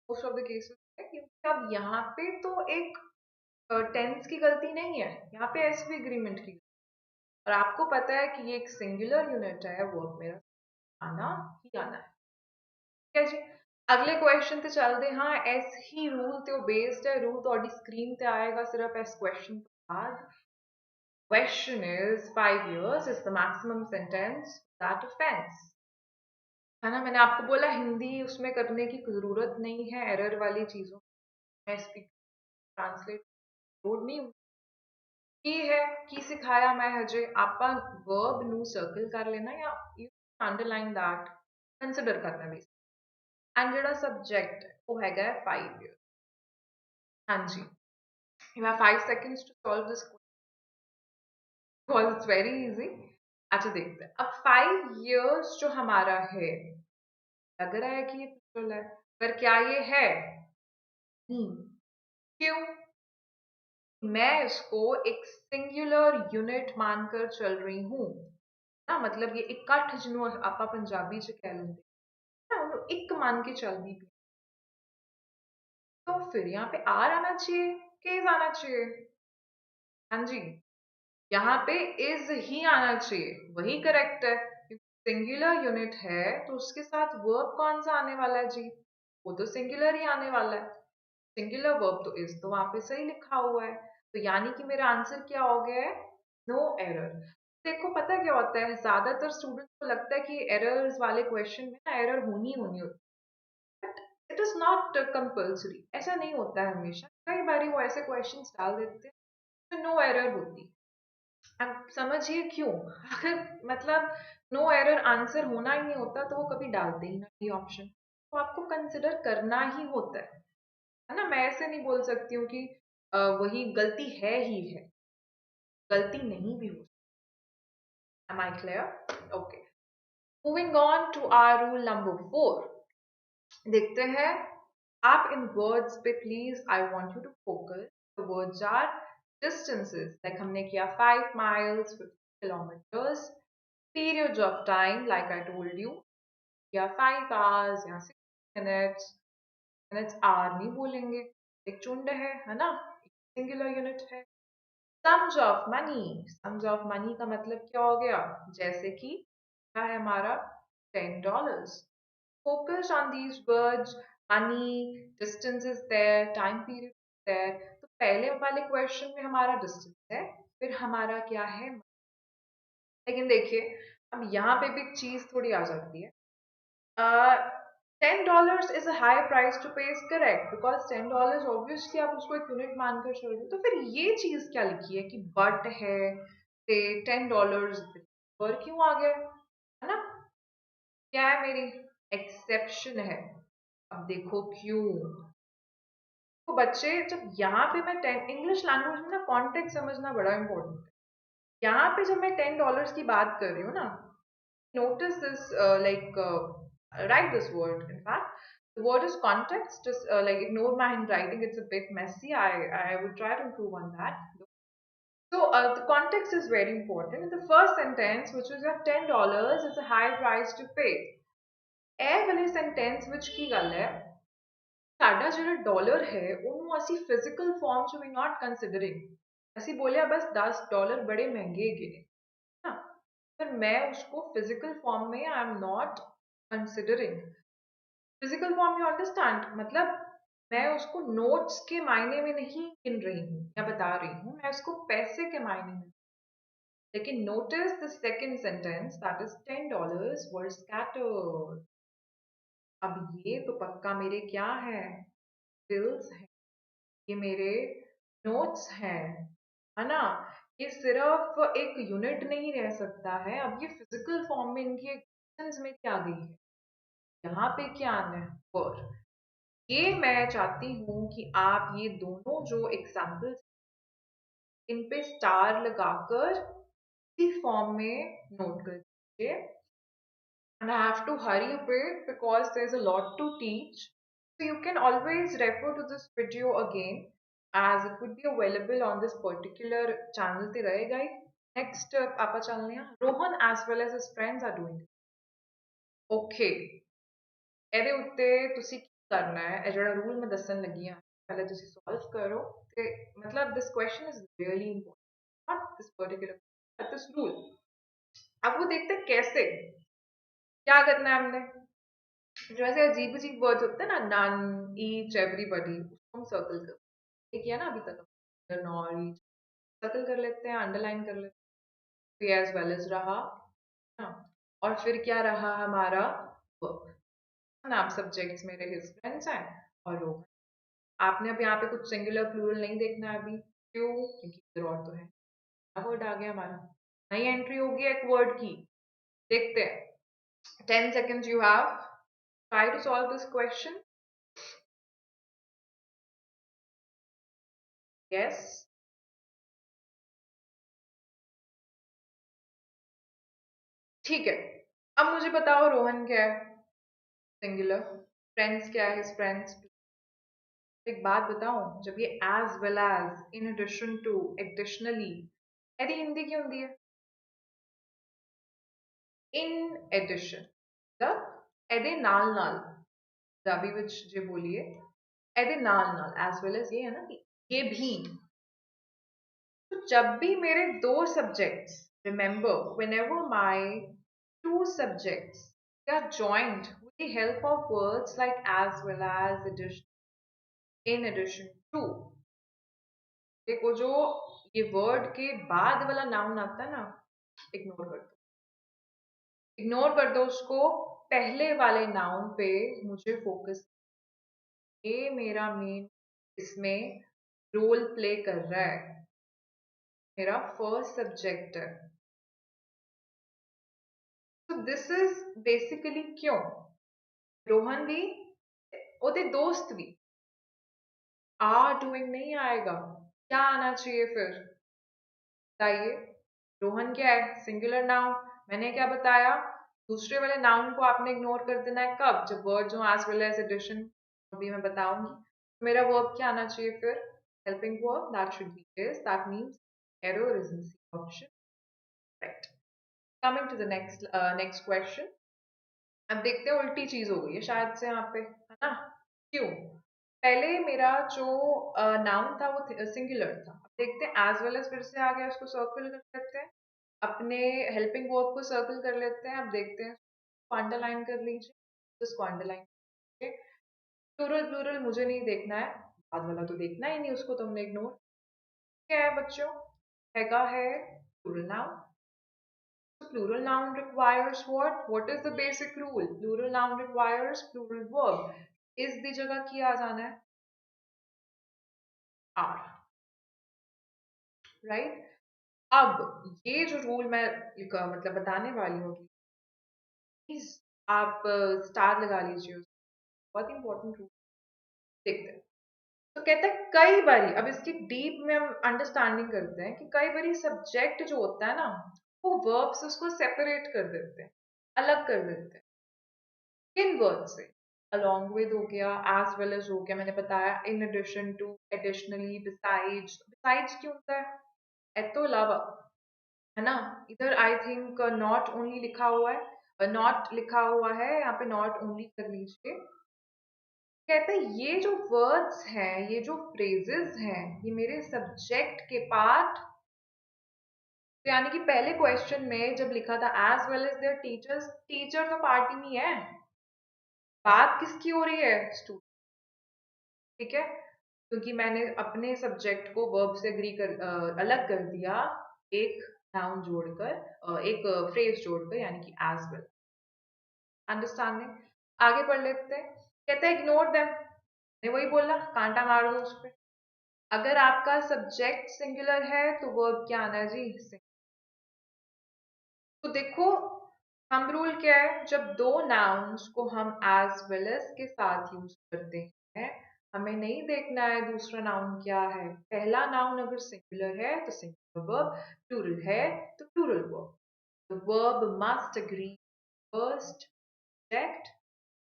मोस्ट ऑफ द केसेस है, क्योंकि अब यहाँ पे तो एक टेंस की गलती नहीं है, यहाँ पे एसवी एग्रीमेंट की, और आपको पता है कि ये एक सिंगुलर यूनिट है, वर्ब मेरा आना ही आना है। ठीक है जी, अगले क्वेश्चन ते चलते हाँ, एस ही रूल ते बेस्ड है, रूल तो स्क्रीन ते आएगा सिर्फ इस क्वेश्चन के बाद। Question is 5 years is the maximum sentence that offense, है ना? मैंने आपको बोला हिंदी उसमें करने की जरूरत नहीं है, एरर वाली चीजों में स्पीक ट्रांसलेट लोड नहीं की है की सिखाया मैं हजे आपा वर्ब नू सर्कल कर लेना या यू अंडरलाइन दैट कंसिडर करना भी, एंड जेड़ा सब्जेक्ट वो हैगा 5 years। हाँ जी, you have 5 seconds to solve this because it's very easy। अच्छा देखते हैं अब 5 years जो हमारा है, लग रहा है कि ये प्लूरल है, पर क्या ये है, क्यों, मैं इसको एक सिंगुलर यूनिट मानकर चल रही हूँ ना, मतलब ये इकट्ठ जिन्हों आपा पंजाबी च कह लेंगे ना, उन्होंने एक मान के चल दी, तो फिर यहाँ पे आर आना चाहिए, केस आना चाहिए, हाँ जी, यहाँ पे इज ही आना चाहिए, वही करेक्ट है, सिंगुलर यूनिट है तो उसके साथ वर्ब कौन सा आने वाला है जी, वो तो सिंगुलर ही आने वाला है, सिंगुलर वर्ब तो इज तो वहां पे सही लिखा हुआ है, तो यानी कि मेरा आंसर क्या हो गया है, नो एरर। देखो पता क्या होता है, ज्यादातर स्टूडेंट्स को लगता है कि एरर्स वाले क्वेश्चन में ना एरर होनी होनी होती है, but it is not compulsory, ऐसा नहीं होता है हमेशा, कई बार वो ऐसे क्वेश्चंस डाल देते हैं तो नो एरर होती, अब समझिए क्यों, अगर मतलब नो एरर आंसर होना ही नहीं होता तो वो कभी डालते ही ना ये ऑप्शन, तो आपको कंसिडर करना ही होता है ना, मैं ऐसे नहीं बोल सकती हूँ कि वही गलती है ही है, गलती नहीं भी हो, am I clear? Okay, moving on to our rule number 4, देखते हैं आप इन वर्ड्स पे please, I want you to focus, the words are distances, like हमने किया 5 miles 50 kilometers, periods of time like I told you, या 5 hours या 6 minutes, minutes hour नहीं बोलेंगे, एक चुंड है ना, सिंगुलर यूनिट है। Sums of money, sums of money का मतलब क्या हो गया, जैसे कि क्या है हमारा $10, focus on these words, money, distance is there, time period is there, तो पहले वाले क्वेश्चन में हमारा डिस्टेंस है, फिर हमारा क्या है, लेकिन देखिए अब यहाँ पे भी चीज थोड़ी आ जाती है, $10 is a high price to pay is correct because $10 obviously आप उसको एक यूनिट मानकर चल रहे हो, तो फिर ये चीज क्या लिखी है कि बट है से $10 पर क्यों आ गया है ना? क्या है मेरी एक्सेप्शन है? अब देखो क्यों। तो बच्चे जब यहाँ पे मैं 10 इंग्लिश लैंग्वेज में ना कॉन्टेक्स्ट समझना बड़ा इंपॉर्टेंट है। यहाँ पे जब मैं $10 की बात कर रही हूँ ना, notice this write this word in fact the word is context, just like ignore my handwriting, it's a bit messy. I would try to improve on that. So the context is very important. In the first sentence, which was your $10 is a high price to pay, ਇਹ ਵਾਲੇ sentence ਵਿੱਚ ਕੀ ਗੱਲ ਹੈ, ਸਾਡਾ ਜਿਹੜਾ ਡਾਲਰ ਹੈ ਉਹਨੂੰ ਅਸੀਂ ਫਿਜ਼ੀਕਲ ਫਾਰਮ ਚ ਵੀ ਨਾਟ ਕੰਸੀਡਰਿੰਗ, ਅਸੀਂ ਬੋਲਿਆ ਬਸ $10 बड़े महंगे ਹੈਗੇ ਨੇ ना, पर मैं उसको फिजिकल फॉर्म में आई am not considering. Physical form you understand, मतलब मैं उसको नोट्स के मायने में नहीं गिन रही हूँ या बता रही हूँ, मैं उसको पैसे के मायने में। लेकिन notice the second sentence that is $10 were scattered. अब ये तो पक्का मेरे क्या है, बिल्स है, ये मेरे नोट्स है ना? ये सिर्फ एक यूनिट नहीं रह सकता है, अब ये फिजिकल फॉर्म में इनकी एक्शंस में क्या गई है, यहाँ पे क्या आना है पर। ये मैं चाहती हूँ कि आप ये दोनों जो एग्जाम्पल्स इन पे स्टार लगाकर इसी फॉर्म में नोट कर दीजिए। And I have to hurry a bit because there's a lot to teach. So you can always refer to this video again as it would be available on this particular channel ਤੇ ਰਹੇਗਾ ਹੀ। Next ਆਪਾਂ ਚੱਲਦੇ ਹਾਂ, Rohan as well as his friends are doing it. Okay, ਇਹਦੇ ਉੱਤੇ ਤੁਸੀਂ ਕੀ ਕਰਨਾ ਹੈ, ਇਹ ਜਿਹੜਾ ਰੂਲ ਮੈਂ ਦੱਸਣ ਲੱਗੀ ਹਾਂ ਪਹਿਲੇ ਤੁਸੀਂ ਸੋਲਵ ਕਰੋ ਤੇ मतलब this question is really important, not this particular but this rule। अब वो देखते हैं कैसे क्या करना है हमने, जो ऐसे अजीब अजीब वर्ड्स होते हैं ना, नन, ईच, एवरीबॉडी, उसको हम सर्कल कर, ये किया ना अभी तक, नॉर, ईच सर्कल कर लेते हैं, अंडरलाइन कर लेते हैं, एज वेल एज रहा ना, और फिर क्या रहा हमारा वर्क ना। आप सब्जेक्ट्स मेरे हिज फ्रेंड्स हैं और लोग, आपने अब यहाँ पे कुछ सिंगुलर प्लूरल नहीं देखना है अभी, क्यों? क्योंकि इधर और तो है, वर्ड आ गया हमारा, नई एंट्री होगी एक वर्ड की, देखते हैं। 10 seconds you have, try to solve this question। yes, ठीक है। अब मुझे बताओ रोहन क्या है, सिंगुलर, फ्रेंड्स क्या है, हिज फ्रेंड्स। एक बात बताऊं, जब ये as well as, in addition to, additionally, ਇਹਦੀ ਹਿੰਦੀ ਕੀ ਹੁੰਦੀ ਹੈ? इन एडिशन, मतलब ਇਹਦੇ ਨਾਲ ਨਾਲ, पंजाबी ਵਿੱਚ ਜੇ ਬੋਲੀਏ ਇਹਦੇ ਨਾਲ ਨਾਲ, एज वेल एज ये है ना कि ये भी। तो जब भी मेरे दो subjects, remember whenever my two subjects are joined with the help of words like as well as, addition, in addition to, देखो जो ये वर्ड के बाद वाला नाउन आता है ना, इग्नोर कर दो, इग्नोर कर दो उसको, पहले वाले नाउन पे मुझे फोकस, ये मेरा मेन इसमें रोल प्ले कर रहा है, मेरा फर्स्ट सब्जेक्ट है। तो दिस इज बेसिकली क्यों रोहन भी ओदे दोस्त भी आर डूइंग नहीं आएगा, क्या आना चाहिए फिर बताइए? रोहन क्या है, सिंगुलर नाउन, मैंने क्या बताया, दूसरे वाले नाउन को आपने इग्नोर कर देना है कब, जब वर्ड्स हो एज वेल एज एडिशन, अभी मैं बताऊंगी। तो मेरा वर्ब क्या आना चाहिए फिर, helping verb, that should be is, that means error is in C option, right. Coming to the next question, अब देखते हैं उल्टी चीज हो गई है शायद से यहाँ पे, है ना? क्यों? पहले मेरा जो नाउन था वो सिंगुलर था, अब देखते हैं एज वेल एज फिर से आ गया, उसको सर्कल कर लेते हैं, अपने हेल्पिंग वर्ब को सर्कल कर लेते हैं, अब देखते हैं, अंडरलाइन कर लीजिए, तो इसको अंडरलाइन, प्लूरल प्लूरल मुझे नहीं देखना है, बाद वाला तो देखना ही नहीं, उसको तुमने इग्नोर, क्या है बच्चों, हैगा है plural noun, Plural noun requires what? What is the basic rule? Plural noun requires plural verb. Is the जगह किया आ जाना है are, right? अब ये जो रूल मैं मतलब बताने वाली हूँ, प्लीज आप स्टार लगा लीजिए, बहुत इंपॉर्टेंट रूल। देखते हैं। तो कहता है कई बारी, अब इसकी डीप में हम अंडरस्टैंडिंग करते हैं कि कई बारी सब्जेक्ट जो होता है ना, वो वर्ब से उसको सेपरेट कर देते हैं, अलग कर देते हैं। किन वर्ड से? along with हो गया, as well as हो गया, मैंने बताया in addition to, additionally, besides क्यों होता है? ए तो अलावा, है ना? इधर आई थिंक नॉट ओनली लिखा हुआ है, नॉट लिखा हुआ है, यहाँ पे नॉट ओनली कर लीजिए। कहते हैं ये जो वर्ड्स हैं, ये जो फ्रेजेस हैं, ये मेरे सब्जेक्ट के पार्ट, तो यानी कि पहले क्वेश्चन में जब लिखा था as well as their teachers, teacher तो पार्ट ही नहीं है, बात किसकी हो रही है? स्टूडेंट, ठीक है? क्योंकि मैंने अपने सब्जेक्ट को वर्ब से अलग कर दिया, एक नाउन जोड़कर, एक फ्रेज जोड़कर, यानी कि एज वेल। अंडरस्टैंडिंग? आगे पढ़ लेते हैं। कहते हैं इग्नोर देम, ने वही बोला, कांटा मार दो उस पे। अगर आपका सब्जेक्ट सिंगुलर है तो वर्ब क्या आना है जी? तो देखो, हम रूल क्या है, जब दो नाउन्स को हम एज वेल एज के साथ यूज करते हैं, हमें नहीं देखना है दूसरा नाउन क्या है। पहला नाउन अगर सिंगुलर है तो सिंगुलर वर्ब, प्लूरल है तो plural verb. The verb must agree first, subject,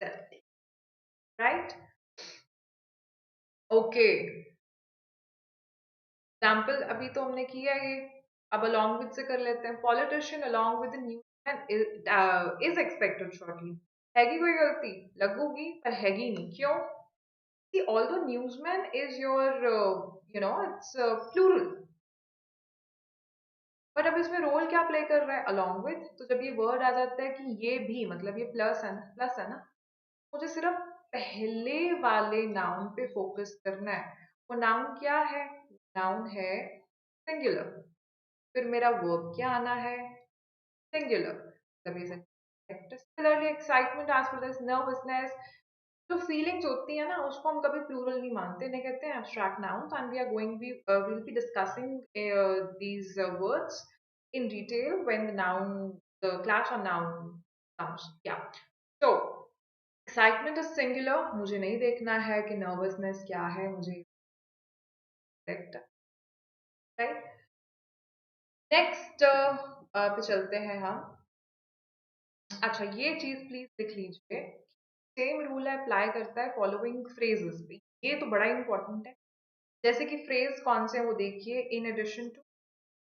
subject, right? Okay, example अभी तो हमने किया ये, अब along with से कर लेते हैं। Politician along with the newsman is expected shortly। हैगी कोई गलती? लगूगी, पर हैगी नहीं। क्यों? See, although newsman is your it's plural, पर अब इसमें रोल क्या प्ले कर रहा है? along with। तो जब ये वर्ड आ जाता है कि ये भी, मतलब ये प्लस है ना, मुझे सिर्फ पहले वाले नाउन पे फोकस करना है। वो नाउन क्या है? नाउन है सिंगुलर। फिर मेरा वर्ब क्या आना है? सिंगुलर। तभी से similarly excitement as well as nervousness, जो फीलिंग्स होती है ना, उसको हम कभी प्लूरल नहीं मानते, नहीं कहते हैं abstract nouns, and we will be discussing these words in detail when the class on noun comes, yeah। so excitement is singular, मुझे नहीं देखना है कि nervousness क्या है, मुझे correct, right? नेक्स्ट पे चलते हैं हम। अच्छा, ये चीज प्लीज लिख लीजिए, सेम रूल अप्लाई करता है फॉलोइंग फ्रेजेस पे, ये तो बड़ा इंपॉर्टेंट है। जैसे कि फ्रेज कौन से हैं वो देखिए, in addition to,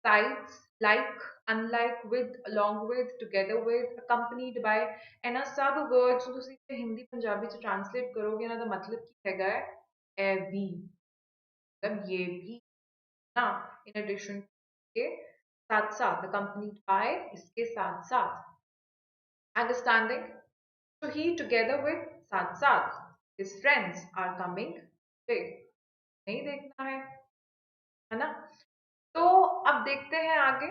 sides, like, unlike, with, along with, together with, accompanied by, है ना? सब वर्ड्स को सीधे हिंदी पंजाबी से ट्रांसलेट करोगे ना, तो मतलब की हैगा है ए भी, मतलब ये भी ना, इन एडिशन के साथ साथ, accompanied by, इसके साथ साथ, understanding? So he together with, साथ साथ, his friends are coming today। नहीं देखना है ना? तो अब देखते हैं आगे।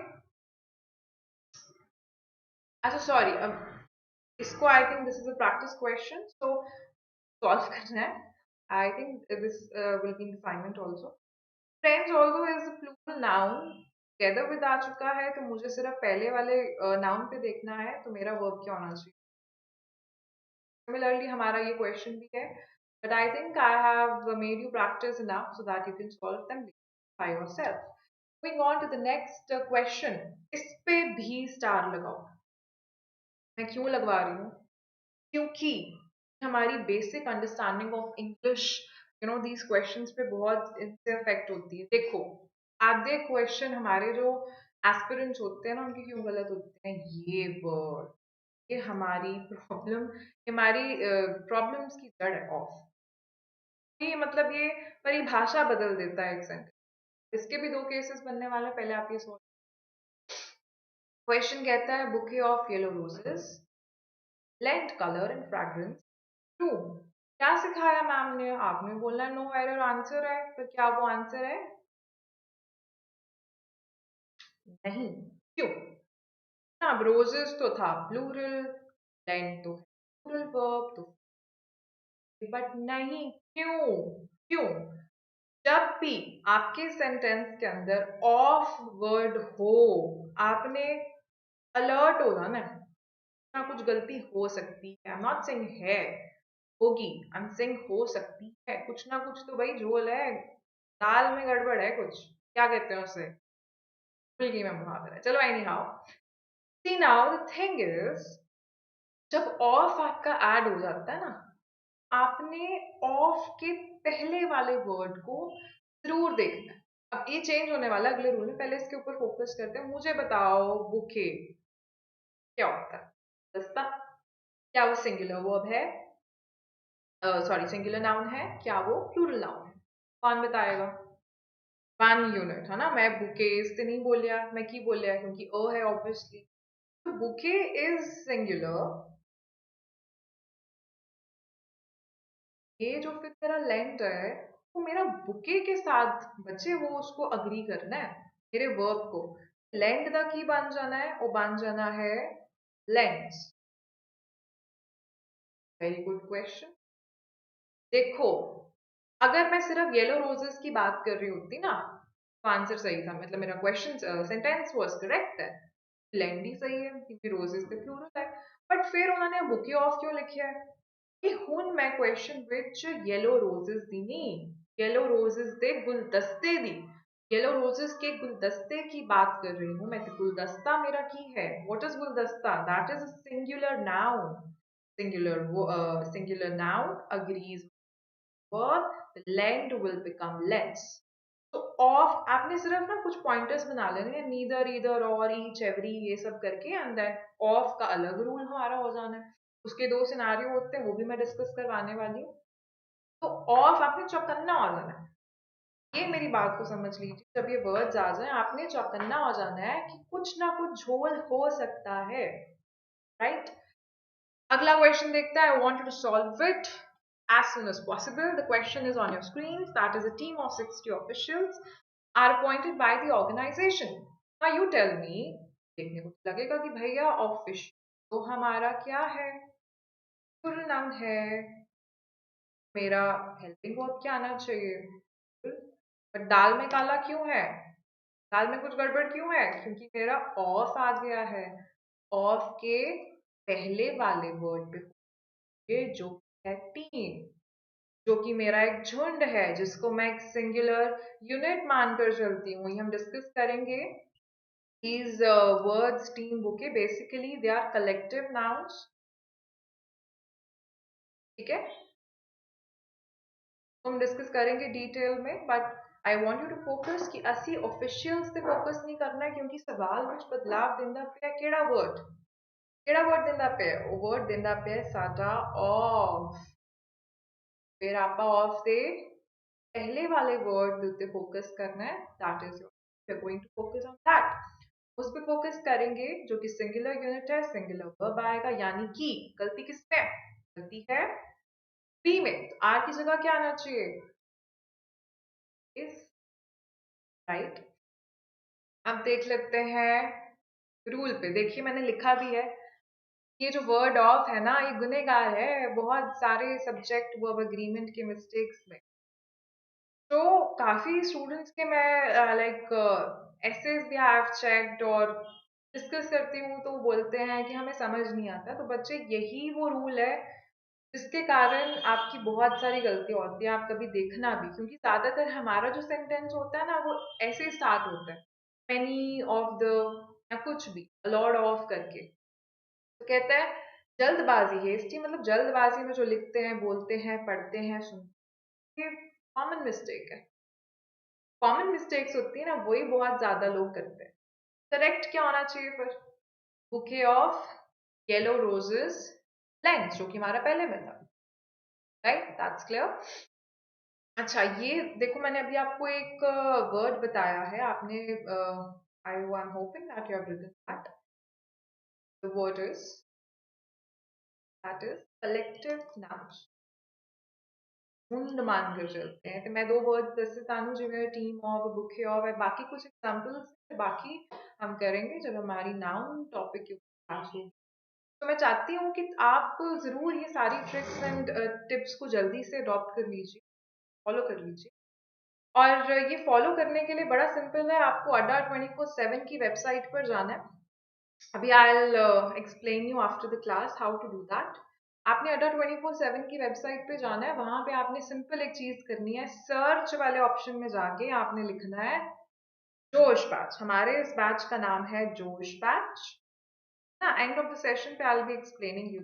अच्छा सॉरी, अब इसको I think this is a practice question, so solve करना है। I think this will be in assignment also. Friends although is a plural noun, together with आ चुका है, तो मुझे सिर्फ पहले वाले नाउन पे देखना है, तो मेरा वर्ब क्या होना चाहिए? Similarly, हमारा ये क्वेश्चन भी है, but I think I have made you practice enough so that you can solve them by yourself। Moving on to the next question, इस पे भी स्टार लगाओ। मैं क्यों लगवा रही हूँ? क्योंकि हमारी basic understanding of English, these questions पे बहुत इनसे अफेक्ट होती है। देखो, आधे क्वेश्चन हमारे जो एस्पिरेंट्स होते हैं ना, उनके क्यों गलत होते हैं? ये वर्ड, ये हमारी प्रॉब्लम, हमारी प्रॉब्लम्स की जड़ है ऑफ, ये मतलब ये परिभाषा बदल देता है एक सेंटेंस। इसके भी दो केसेस बनने वाले हैं, पहले आप ये सोच। क्वेश्चन कहता है bouquet of yellow roses lent colour and fragrance to. क्या सिखाया मैम ने? आपने बोला नो एरर आंसर है, तो क्या वो आंसर है? नहीं। क्यों? ना, अब रोजेस तो था प्लूरल, लैंड तो प्लूरल वर्ब तो, बट नहीं, क्यों? क्यों? जब भी आपके सेंटेंस के अंदर ऑफ वर्ड हो, आपने अलर्ट हो जाना है ना, कुछ गलती हो सकती है। आई एम नॉट सेइंग है, होगी, आई एम सेइंग हो सकती है। कुछ ना कुछ तो भाई झोल है, दाल में गड़बड़ है कुछ, क्या कहते हैं उसे, फुल्की में मुहावरा है। चलो anyhow, see now the thing is, जब ऑफ आपका ऐड हो जाता है ना, आपने ऑफ के पहले वाले वर्ड को जरूर देखना है। अब ये चेंज होने वाला है अगले रूल में, पहले इसके ऊपर फोकस करते हैं। मुझे बताओ बुके क्या होता है? दस्ता। क्या वो सिंगुलर वर्ब है? सॉरी, सिंगुलर नाउन है? क्या वो प्लूरल नाउन है? कौन बताएगा? वन यूनिट है ना, मैं बुकेज से नहीं बोलिया, मैं की बोलिया क्योंकि अ है ऑब्वियसली। तो बुके इज सिंगुलर। ये जो फिर मेरा लेंट है, वो मेरा बुके के साथ बच्चे, वो उसको अग्री करना है मेरे वर्ब को। लेंट दा की बन जाना है, वो बन जाना है लेंस। Very good question. देखो, अगर मैं सिर्फ येलो रोजेस की बात कर रही होती ना, तो आंसर सही था, मतलब मेरा क्वेश्चन सेंटेंस वाज करेक्ट है, लेंड ही सही है क्योंकि रोजेस तो प्लूरल है। बट फिर उन्होंने बुके ऑफ क्यों लिखा है? कि हुन मैं क्वेश्चन विच येलो रोजेस दी नहीं, येलो रोजेस दे गुलदस्ते दी, येलो रोजेस के गुलदस्ते की बात कर रही हूँ मैं। तो गुलदस्ता मेरा की है, व्हाट इज गुलदस्ता? That is a singular noun. Singular noun agrees verb, the land will become lens. तो ऑफ आपने सिर्फ ना कुछ पॉइंटर्स बना लेने हैं, नीदर, ईदर, और, ईच, एवरी, ये सब करके, एंड देन ऑफ का अलग रूल हमारा हो जाना है। उसके दो सिनारियो होते हैं, वो भी मैं डिस्कस करवाने वाली हूँ। तो ऑफ आपने चौकन्ना हो जाना है, ये मेरी बात को समझ लीजिए। जब ये वर्ड्स आ जाए, आपने चौकन्ना हो जाना है कि कुछ ना कुछ झोल हो सकता है, राइट? अगला क्वेश्चन देखते हैं। I want you to solve it as soon as possible. The question is on your screens. That is, a team of 60 officials are appointed by the organization. Now you tell me, देखने को लगेगा कि भैया ऑफिस तो हमारा क्या है, प्लूरल नाउन है, मेरा हेल्पिंग वर्ब क्या आना चाहिए, पर दाल में काला क्यों है? दाल में कुछ गड़बड़ क्यों है? क्योंकि मेरा ऑफ आ गया है। ऑफ के पहले वाले वर्ड पे जो है टीम, जो कि मेरा एक झुंड है, जिसको मैं एक सिंगुलर यूनिट मानकर चलती हूँ। ये हम डिस्कस करेंगे। These words team bouquet basically they are collective nouns, ठीक है? तो हम डिस्कस करेंगे डिटेल में, but I want you to focus कि असि ऑफिशियल्स पे फोकस नहीं करना है, क्योंकि सवाल कुछ बदलाव दिंदा पे केड़ा वर्ड, केड़ा वर्ड दिंदा पे? वो वर्ड दिंदा पे साडा ऑफ। फिर आपा ऑफ दे पहले वाले वर्ड के उत्ते फोकस करना है, that is we are going to focus on that. उस पे फोकस करेंगे जो कि सिंगुलर यूनिट है, सिंगुलर वर्ब आएगा, यानी कि गलती किसमें? गलती है बी में। तो आर की जगह क्या आना चाहिए? इस, राइट। अब देख लेते हैं रूल पे। देखिए मैंने लिखा भी है, ये जो वर्ड ऑफ है ना, ये गुनहगार है बहुत सारे सब्जेक्ट वर्ब एग्रीमेंट के मिस्टेक्स में। तो काफी स्टूडेंट्स के मैं लाइक एसेज भी हैव चेक्ड और डिस्कस करती हूँ, तो बोलते हैं कि हमें समझ नहीं आता। तो बच्चे, यही वो रूल है जिसके कारण आपकी बहुत सारी गलतियां होती है। आप कभी देखना भी, क्योंकि ज्यादातर हमारा जो सेंटेंस होता है ना, वो ऐसे स्टार्ट होता है, मेनी ऑफ द, या कुछ भी लॉर्ड ऑफ करके। तो कहता है जल्दबाजी, हेस्टी, मतलब जल्दबाजी में जो लिखते हैं, बोलते हैं, पढ़ते हैं, सुनते हैं, ये कॉमन मिस्टेक है। कॉमन मिस्टेक्स होती है ना, वही बहुत ज्यादा लोग करते हैं। करेक्ट क्या होना चाहिए फिर? Bouquet of yellow roses lens, जो कि हमारा पहले में था, राइट? That's clear. अच्छा, ये देखो, मैंने अभी आपको एक वर्ड बताया है, आपने I am hoping that you have written that. The word is, that is collective noun. झुंड मानकर चलते हैं। तो मैं दो वर्ड दस तानू जिन्हें टीम ऑफ बुक ऑफ है, बाकी कुछ एग्जांपल्स बाकी हम करेंगे जब हमारी नाउन टॉपिक की क्लास होगी। तो मैं चाहती हूँ कि आप ज़रूर ये सारी ट्रिक्स एंड टिप्स को जल्दी से अडॉप्ट कर लीजिए, फॉलो कर लीजिए। और ये फॉलो करने के लिए बड़ा सिंपल है, आपको अड्डा 24/7 की वेबसाइट पर जाना है। अभी I will explain you after the class how to do that. आपने अड्डा 24/7 की वेबसाइट पे जाना है, वहां पे आपने सिंपल एक चीज करनी है, सर्च वाले ऑप्शन में जाके आपने लिखना है जोश बैच। हमारे इस बैच का नाम है जोश बैच ना। एंड ऑफ द सेशन पे I will be explaining you.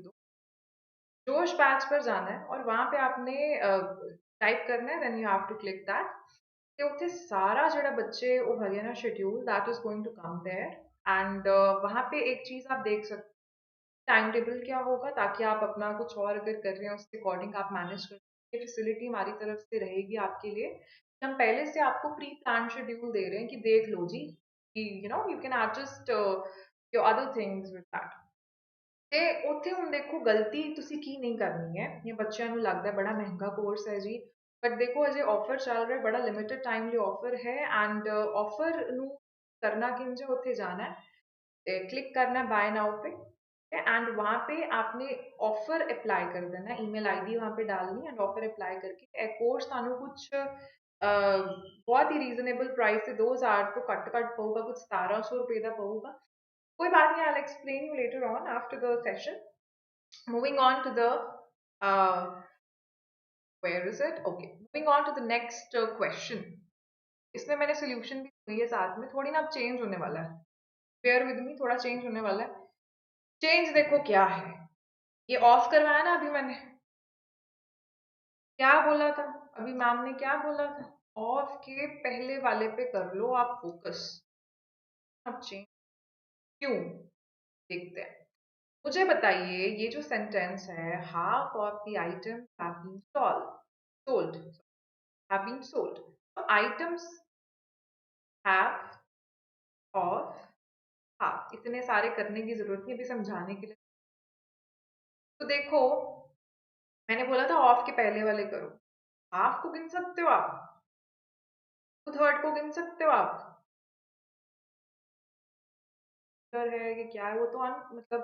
जोश बैच पर जाना है और वहां पे आपने टाइप करना है, then you have to click that. ਤੇ ਉੱਥੇ सारा ਜਿਹੜਾ बच्चे वो भरिए ना schedule that is going to come there. And वहाँ पे एक चीज आप देख सकते, टाइम टेबल क्या होगा, ताकि आप अपना कुछ और अगर कर रहे हैं उसके अकॉर्डिंग आप मैनेज कर सकते हैं। फैसिलिटी हमारी तरफ से रहेगी आपके लिए, हम पहले से आपको प्री प्लान शेड्यूल दे रहे हैं कि देख लो जी कि you know you can adjust your other things with that. ਤੇ ਉੱਥੇ ਹੁਣ ਦੇਖੋ ਗਲਤੀ ਤੁਸੀਂ ਕੀ ਨਹੀਂ ਕਰਨੀ ਹੈ। ਇਹ ਬੱਚਿਆਂ ਨੂੰ ਲੱਗਦਾ ਬੜਾ ਮਹਿੰਗਾ ਕੋਰਸ ਹੈ ਜੀ, ਬਟ ਦੇਖੋ ਅਜੇ ਆਫਰ ਚੱਲ ਰਿਹਾ, ਬੜਾ ਲਿਮਿਟਡ ਟਾਈਮ ਲਈ ਆਫਰ ਹੈ। ਐਂਡ ਆਫਰ ਨੂੰ करना किंज ਉੱਥੇ जाना है, क्लिक करना है बाय नाउ पे, एंड वहाँ पे आपने ऑफर अप्लाई कर देना, ईमेल आईडी वहाँ पे डालनी है एंड ऑफर अप्लाई करके कोर्स थानू कुछ बहुत ही रीजनेबल प्राइस से 2000 तो घट घट पऊगा, कुछ 1700 रुपए का पऊगा। कोई बात नहीं, I'll explain you later on after the session. Moving on to the where is it? Okay, moving on to the next question. इसमें मैंने सोल्यूशन भी दी है साथ में, थोड़ी ना अब चेंज होने वाला है, बेयर विद मी, थोड़ा चेंज होने वाला है। चेंज देखो क्या है, ये ऑफ करवाया ना अभी मैंने, क्या बोला था अभी मैम ने, क्या बोला था, ऑफ के पहले वाले पे कर लो आप फोकस। अब चेंज क्यों, देखते हैं। मुझे बताइए ये जो सेंटेंस है, half of the item have been sold have been sold, तो आइटम्स हैव ऑफ हाफ, इतने सारे करने की जरूरत नहीं अभी समझाने के लिए। तो देखो मैंने बोला था ऑफ के पहले वाले करो, हाफ को गिन सकते हो आप, टू थर्ड को गिन सकते हो आप, है कि क्या है वो तो मतलब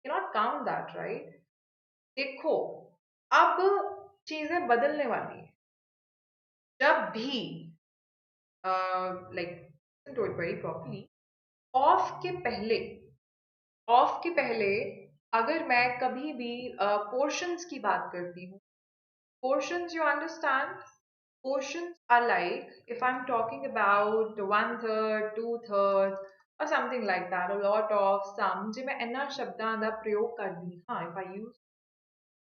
you not count that right. देखो अब चीजें बदलने वाली है, जब भी like do it very properly, of के पहले, ऑफ के पहले अगर मैं कभी भी पोर्शंस की बात करती हूँ, portions you understand, portions are like if I'm talking about one third, two thirds or something like that, a lot of some, ਜੇ ਮੈਂ ਇਹਨਾਂ ਸ਼ਬਦਾਂ ਦਾ ਪ੍ਰਯੋਗ ਕਰਦੀ ਹਾਂ, if I use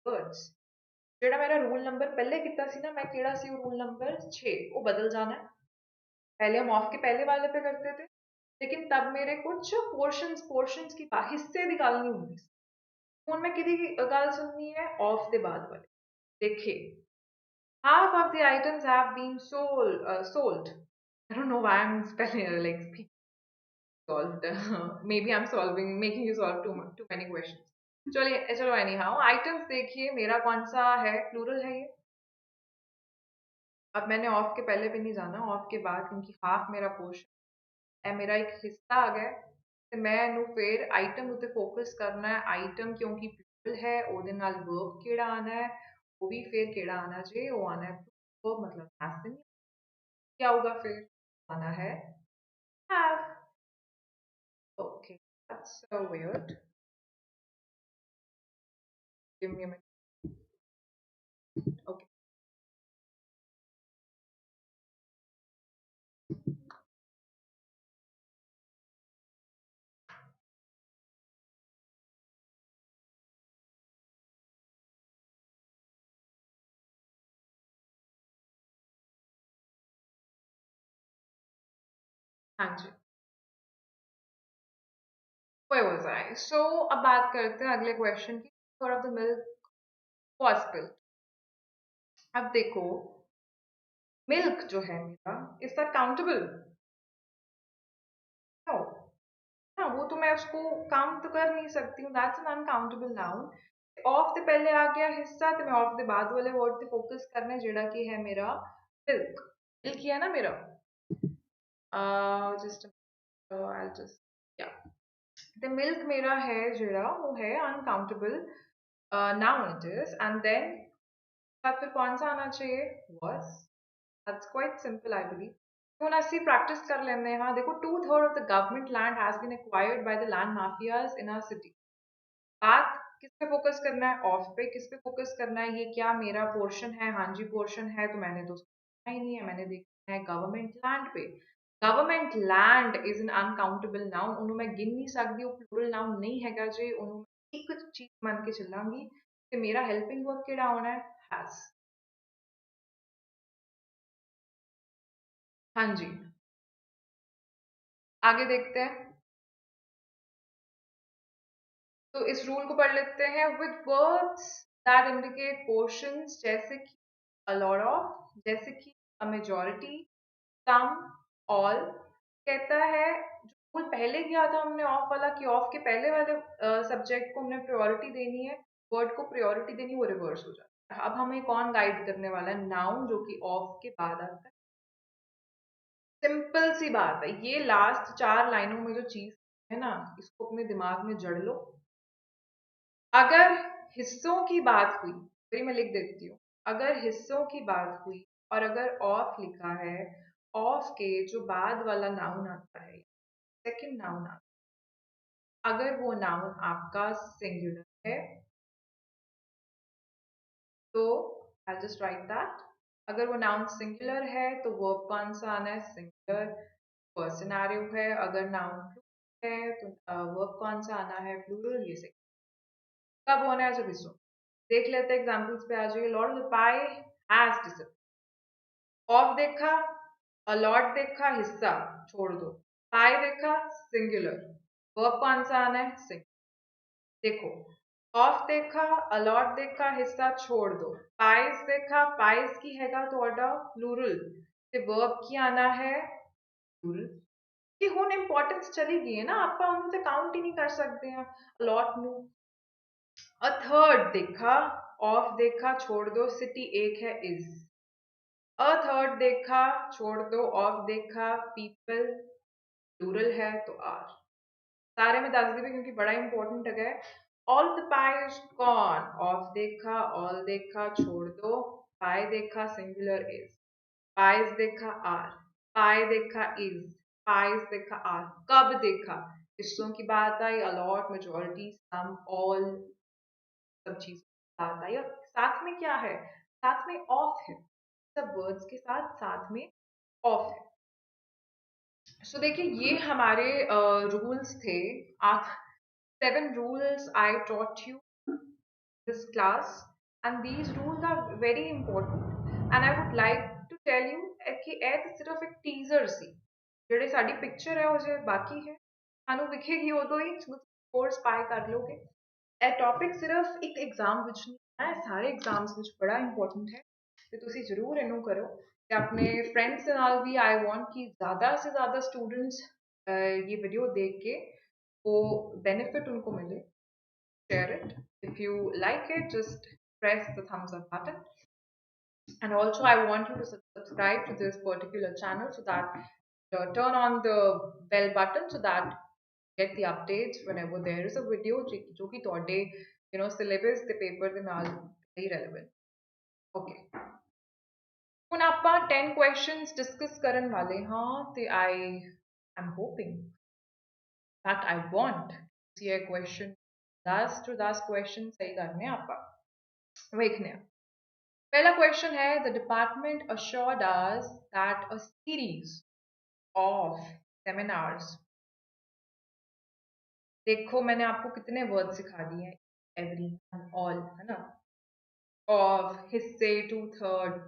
words, ਜਿਹੜਾ ਮੇਰਾ ਰੂਲ ਨੰਬਰ ਪਹਿਲੇ ਕੀਤਾ ਸੀ ਨਾ, मैं ਕਿਹੜਾ ਸੀ ਉਹ ਰੂਲ नंबर 6, वो बदल जाना है। पहले हम ऑफ के पहले वाले पे करते थे, लेकिन तब मेरे कुछ पोर्शंस की हिस्से ਦੀ ਗੱਲ नहीं ਹੁੰਦੀ ਸੀ। ਹੁਣ मैं किसी की ਗੱਲ सुननी है ऑफ के बाद वाले। देखिए half of the items have been sold. I don't know why I'm spelling like speaking solved. Maybe I'm solving, making you solve too many questions. चलिए चलो एनी हाउ आइटम्स देखिए मेरा कौन सा है, प्लूरल है ये। अब मैंने ऑफ के पहले पे नहीं जाना, ऑफ के बाद, क्योंकि हाफ मेरा पोर्शन है, मेरा एक हिस्सा आ गया ਤੇ ਮੈਂ ਇਹਨੂੰ ਫਿਰ ਆਈਟਮ ਉੱਤੇ ਫੋਕਸ ਕਰਨਾ ਹੈ। ਆਈਟਮ ਕਿਉਂਕਿ ਪਲੂਰਲ ਹੈ, ਉਹਦੇ ਨਾਲ ਵਰਬ ਕਿਹੜਾ ਆਣਾ ਹੈ, ਉਹ ਵੀ ਫਿਰ ਕਿਹੜਾ ਆਣਾ ਜੇ, ਉਹ ਆਣਾ ਹੈ वर्ब, मतलब हैव बीन। क्या होगा फिर, आना है have। okay, that's so weird, give me a minute। okay, हाँ जी, where was I? So अब बात करते हैं अगले क्वेश्चन की, for of the milk was spilled। अब देखो मिल्क जो है मेरा, इज दैट काउंटेबल? नो, हाँ वो तो मैं उसको काउंट तो कर नहीं सकती हूँ, that's an uncountable noun. Of दे पहले आ गया हिस्सा तो मैं ऑफ दे बाद वाले वर्ड पे फोकस करना है जेड़ा कि है मेरा मिल्क। मिल्क ही है ना मेरा। जस्ट आई जस्ट या द मिल्क मेरा है जेड़ा वो है uncountable noun it is and then बाद फिर कौन सा आना चाहिए was। That's quite simple, I believe. ਹੁਣ ਅਸੀਂ practice कर लेते हैं। देखो 2/3 of the government land has been acquired by the land mafias in our city। बात किस पे फोकस करना है? ऑफ पे। किस पे फोकस करना है? ये क्या मेरा पोर्शन है? हाँ जी पोर्शन है, तो मैंने तो देखना ही नहीं है, मैंने देखना है गवर्नमेंट लैंड पे। Government land is an uncountable noun. ਉਹਨੂੰ मैं गिन नहीं सकती, वो प्लूरल नाउन नहीं हैगा जी। ਉਹਨੂੰ ਇੱਕ ਚੀਜ਼ ਮੰਨ ਕੇ ਚੱਲਾਂਗੀ ਕਿ ਮੇਰਾ ਹੈਲਪਿੰਗ वर्ब ਕਿਹੜਾ ਆਉਣਾ है? हैज। हाँ जी, आगे देखते हैं। तो इस रूल को पढ़ लेते हैं। With words that indicate portions जैसे कि a lot of, जैसे कि a majority, some, all। कहता है जो रूल पहले किया था हमने ऑफ वाला कि ऑफ के पहले वाले सब्जेक्ट को हमने प्रायोरिटी देनी है, वर्ड को प्रायोरिटी देनी, वो रिवर्स हो जाता है। अब हमें कौन गाइड करने वाला है? नाउन, जो कि ऑफ के बाद आता है। सिंपल सी बात है, ये लास्ट 4 लाइनों में जो चीज है ना, इसको अपने दिमाग में जड़ लो। अगर हिस्सों की बात हुई, फिर मैं लिख देती हूँ, अगर हिस्सों की बात हुई और अगर ऑफ लिखा है, ऑफ के जो बाद वाला नाउन आता है, सेकंड नाउन आता है, अगर वो नाउन आपका सिंगुलर है तो आई जस्ट राइट दैट। अगर वो नाउन सिंगुलर है तो वर्ब कौन सा आना है? सिंगुलर। फर्स्ट सिनेरियो है। अगर नाउन है तो वर्ब कौन सा आना है? प्लूरल। ये से कब होना है? जब हिस्सों। देख लेते हैं एग्जांपल्स पे आ जाइए। Lord of the pi has disappeared. Of देखा, अलॉट देखा, हिस्सा छोड़ दो। पाई देखा, सिंगुलर। वर्ब कौन सा आना है? सिंगुलर। देखो, ऑफ देखा, अलॉट देखा, हिस्सा छोड़ दो। पाइस देखा, पाइस की हैगा तो ऑर्डर प्लूरल ते वर्ब की आना है प्लूरल। कि हुन इंपॉर्टेंस चली गई है ना, आपका उन्हों ते काउंट ही नहीं कर सकते हैं अलॉट नु। अ थर्ड देखा, ऑफ देखा, छोड़ दो, सिटी एक है इज। अ थर्ड देखा, छोड़ दो, ऑफ देखा, पीपल प्लूरल है तो आर। सारे में दस दी क्योंकि बड़ा इंपॉर्टेंट है। All the pi is gone. Of देखा, ऑल देखा, छोड़ दो, पाई देखा, सिंगुलर इज। पाइज देखा, आर। पाई देखा, इज। पाइज देखा, आर। कब देखा? हिस्सों की बात आई, अलॉट, मेजोरिटी, सम, ऑल, सब चीज बात आई। और साथ में क्या है? साथ में ऑफ है। सब वर्ड्स के साथ साथ में ऑफ है। सो देखिए, ये हमारे रूल्स थे। आप 7 rules I taught you this class, and these rules are very important, and I would like to tell you कि ਇਹ ਤਾਂ ਸਿਰਫ ਇੱਕ ਟੀਜ਼ਰ ਸੀ। ਜਿਹੜੇ ਸਾਡੀ ਪਿਕਚਰ ਹੈ ਉਹ ਜੇ ਬਾਕੀ ਹੈ ਸਾਨੂੰ ਵਿਖੇਗੀ ਉਦੋਂ ਹੀ ਕੋਰਸ ਪਾਏ ਕਰ ਲੋਗੇ। ਇਹ ਟੌਪਿਕ ਸਿਰਫ ਇੱਕ ਐਗਜ਼ਾਮ ਵਿੱਚ ਨਹੀਂ ਹੈ, ਇਹ ਸਾਰੇ ਐਗਜ਼ਾम्स ਵਿੱਚ ਬੜਾ ਇੰਪੋਰਟੈਂਟ ਹੈ ਤੇ ਤੁਸੀਂ ਜ਼ਰੂਰ ਇਹਨੂੰ ਕਰੋ। ਤੇ ਆਪਣੇ फ्रेंड्स ਦੇ ਨਾਲ ਵੀ आई वांट कि ज़्यादा से ज़्यादा स्टूडेंट्स ये वीडियो देख के वो बेनिफिट उनको मिले। Share it. If you like it, just press the thumbs up button. And also, I want you to subscribe to this particular channel so that turn on the bell button so that you get the updates whenever there is a video जो कि ਤੁਹਾਡੇ syllabus the paper ਦੇ ਨਾਲ very relevant. Okay. ਹੁਣ ਆਪਾਂ 10 questions discuss ਕਰਨ ਵਾਲੇ ਹਾਂ ਤੇ I am hoping that I want to see a question 10 to 10 question सही करने ਆਪਾਂ ਵੇਖਨੇ ਆ। पहला क्वेश्चन है the department assured us that a series of seminars। देखो मैंने आपको कितने वर्ड सिखा दिए हैं, एवरी, ऑल, है ना, ऑफ, हिस्से, 2/3,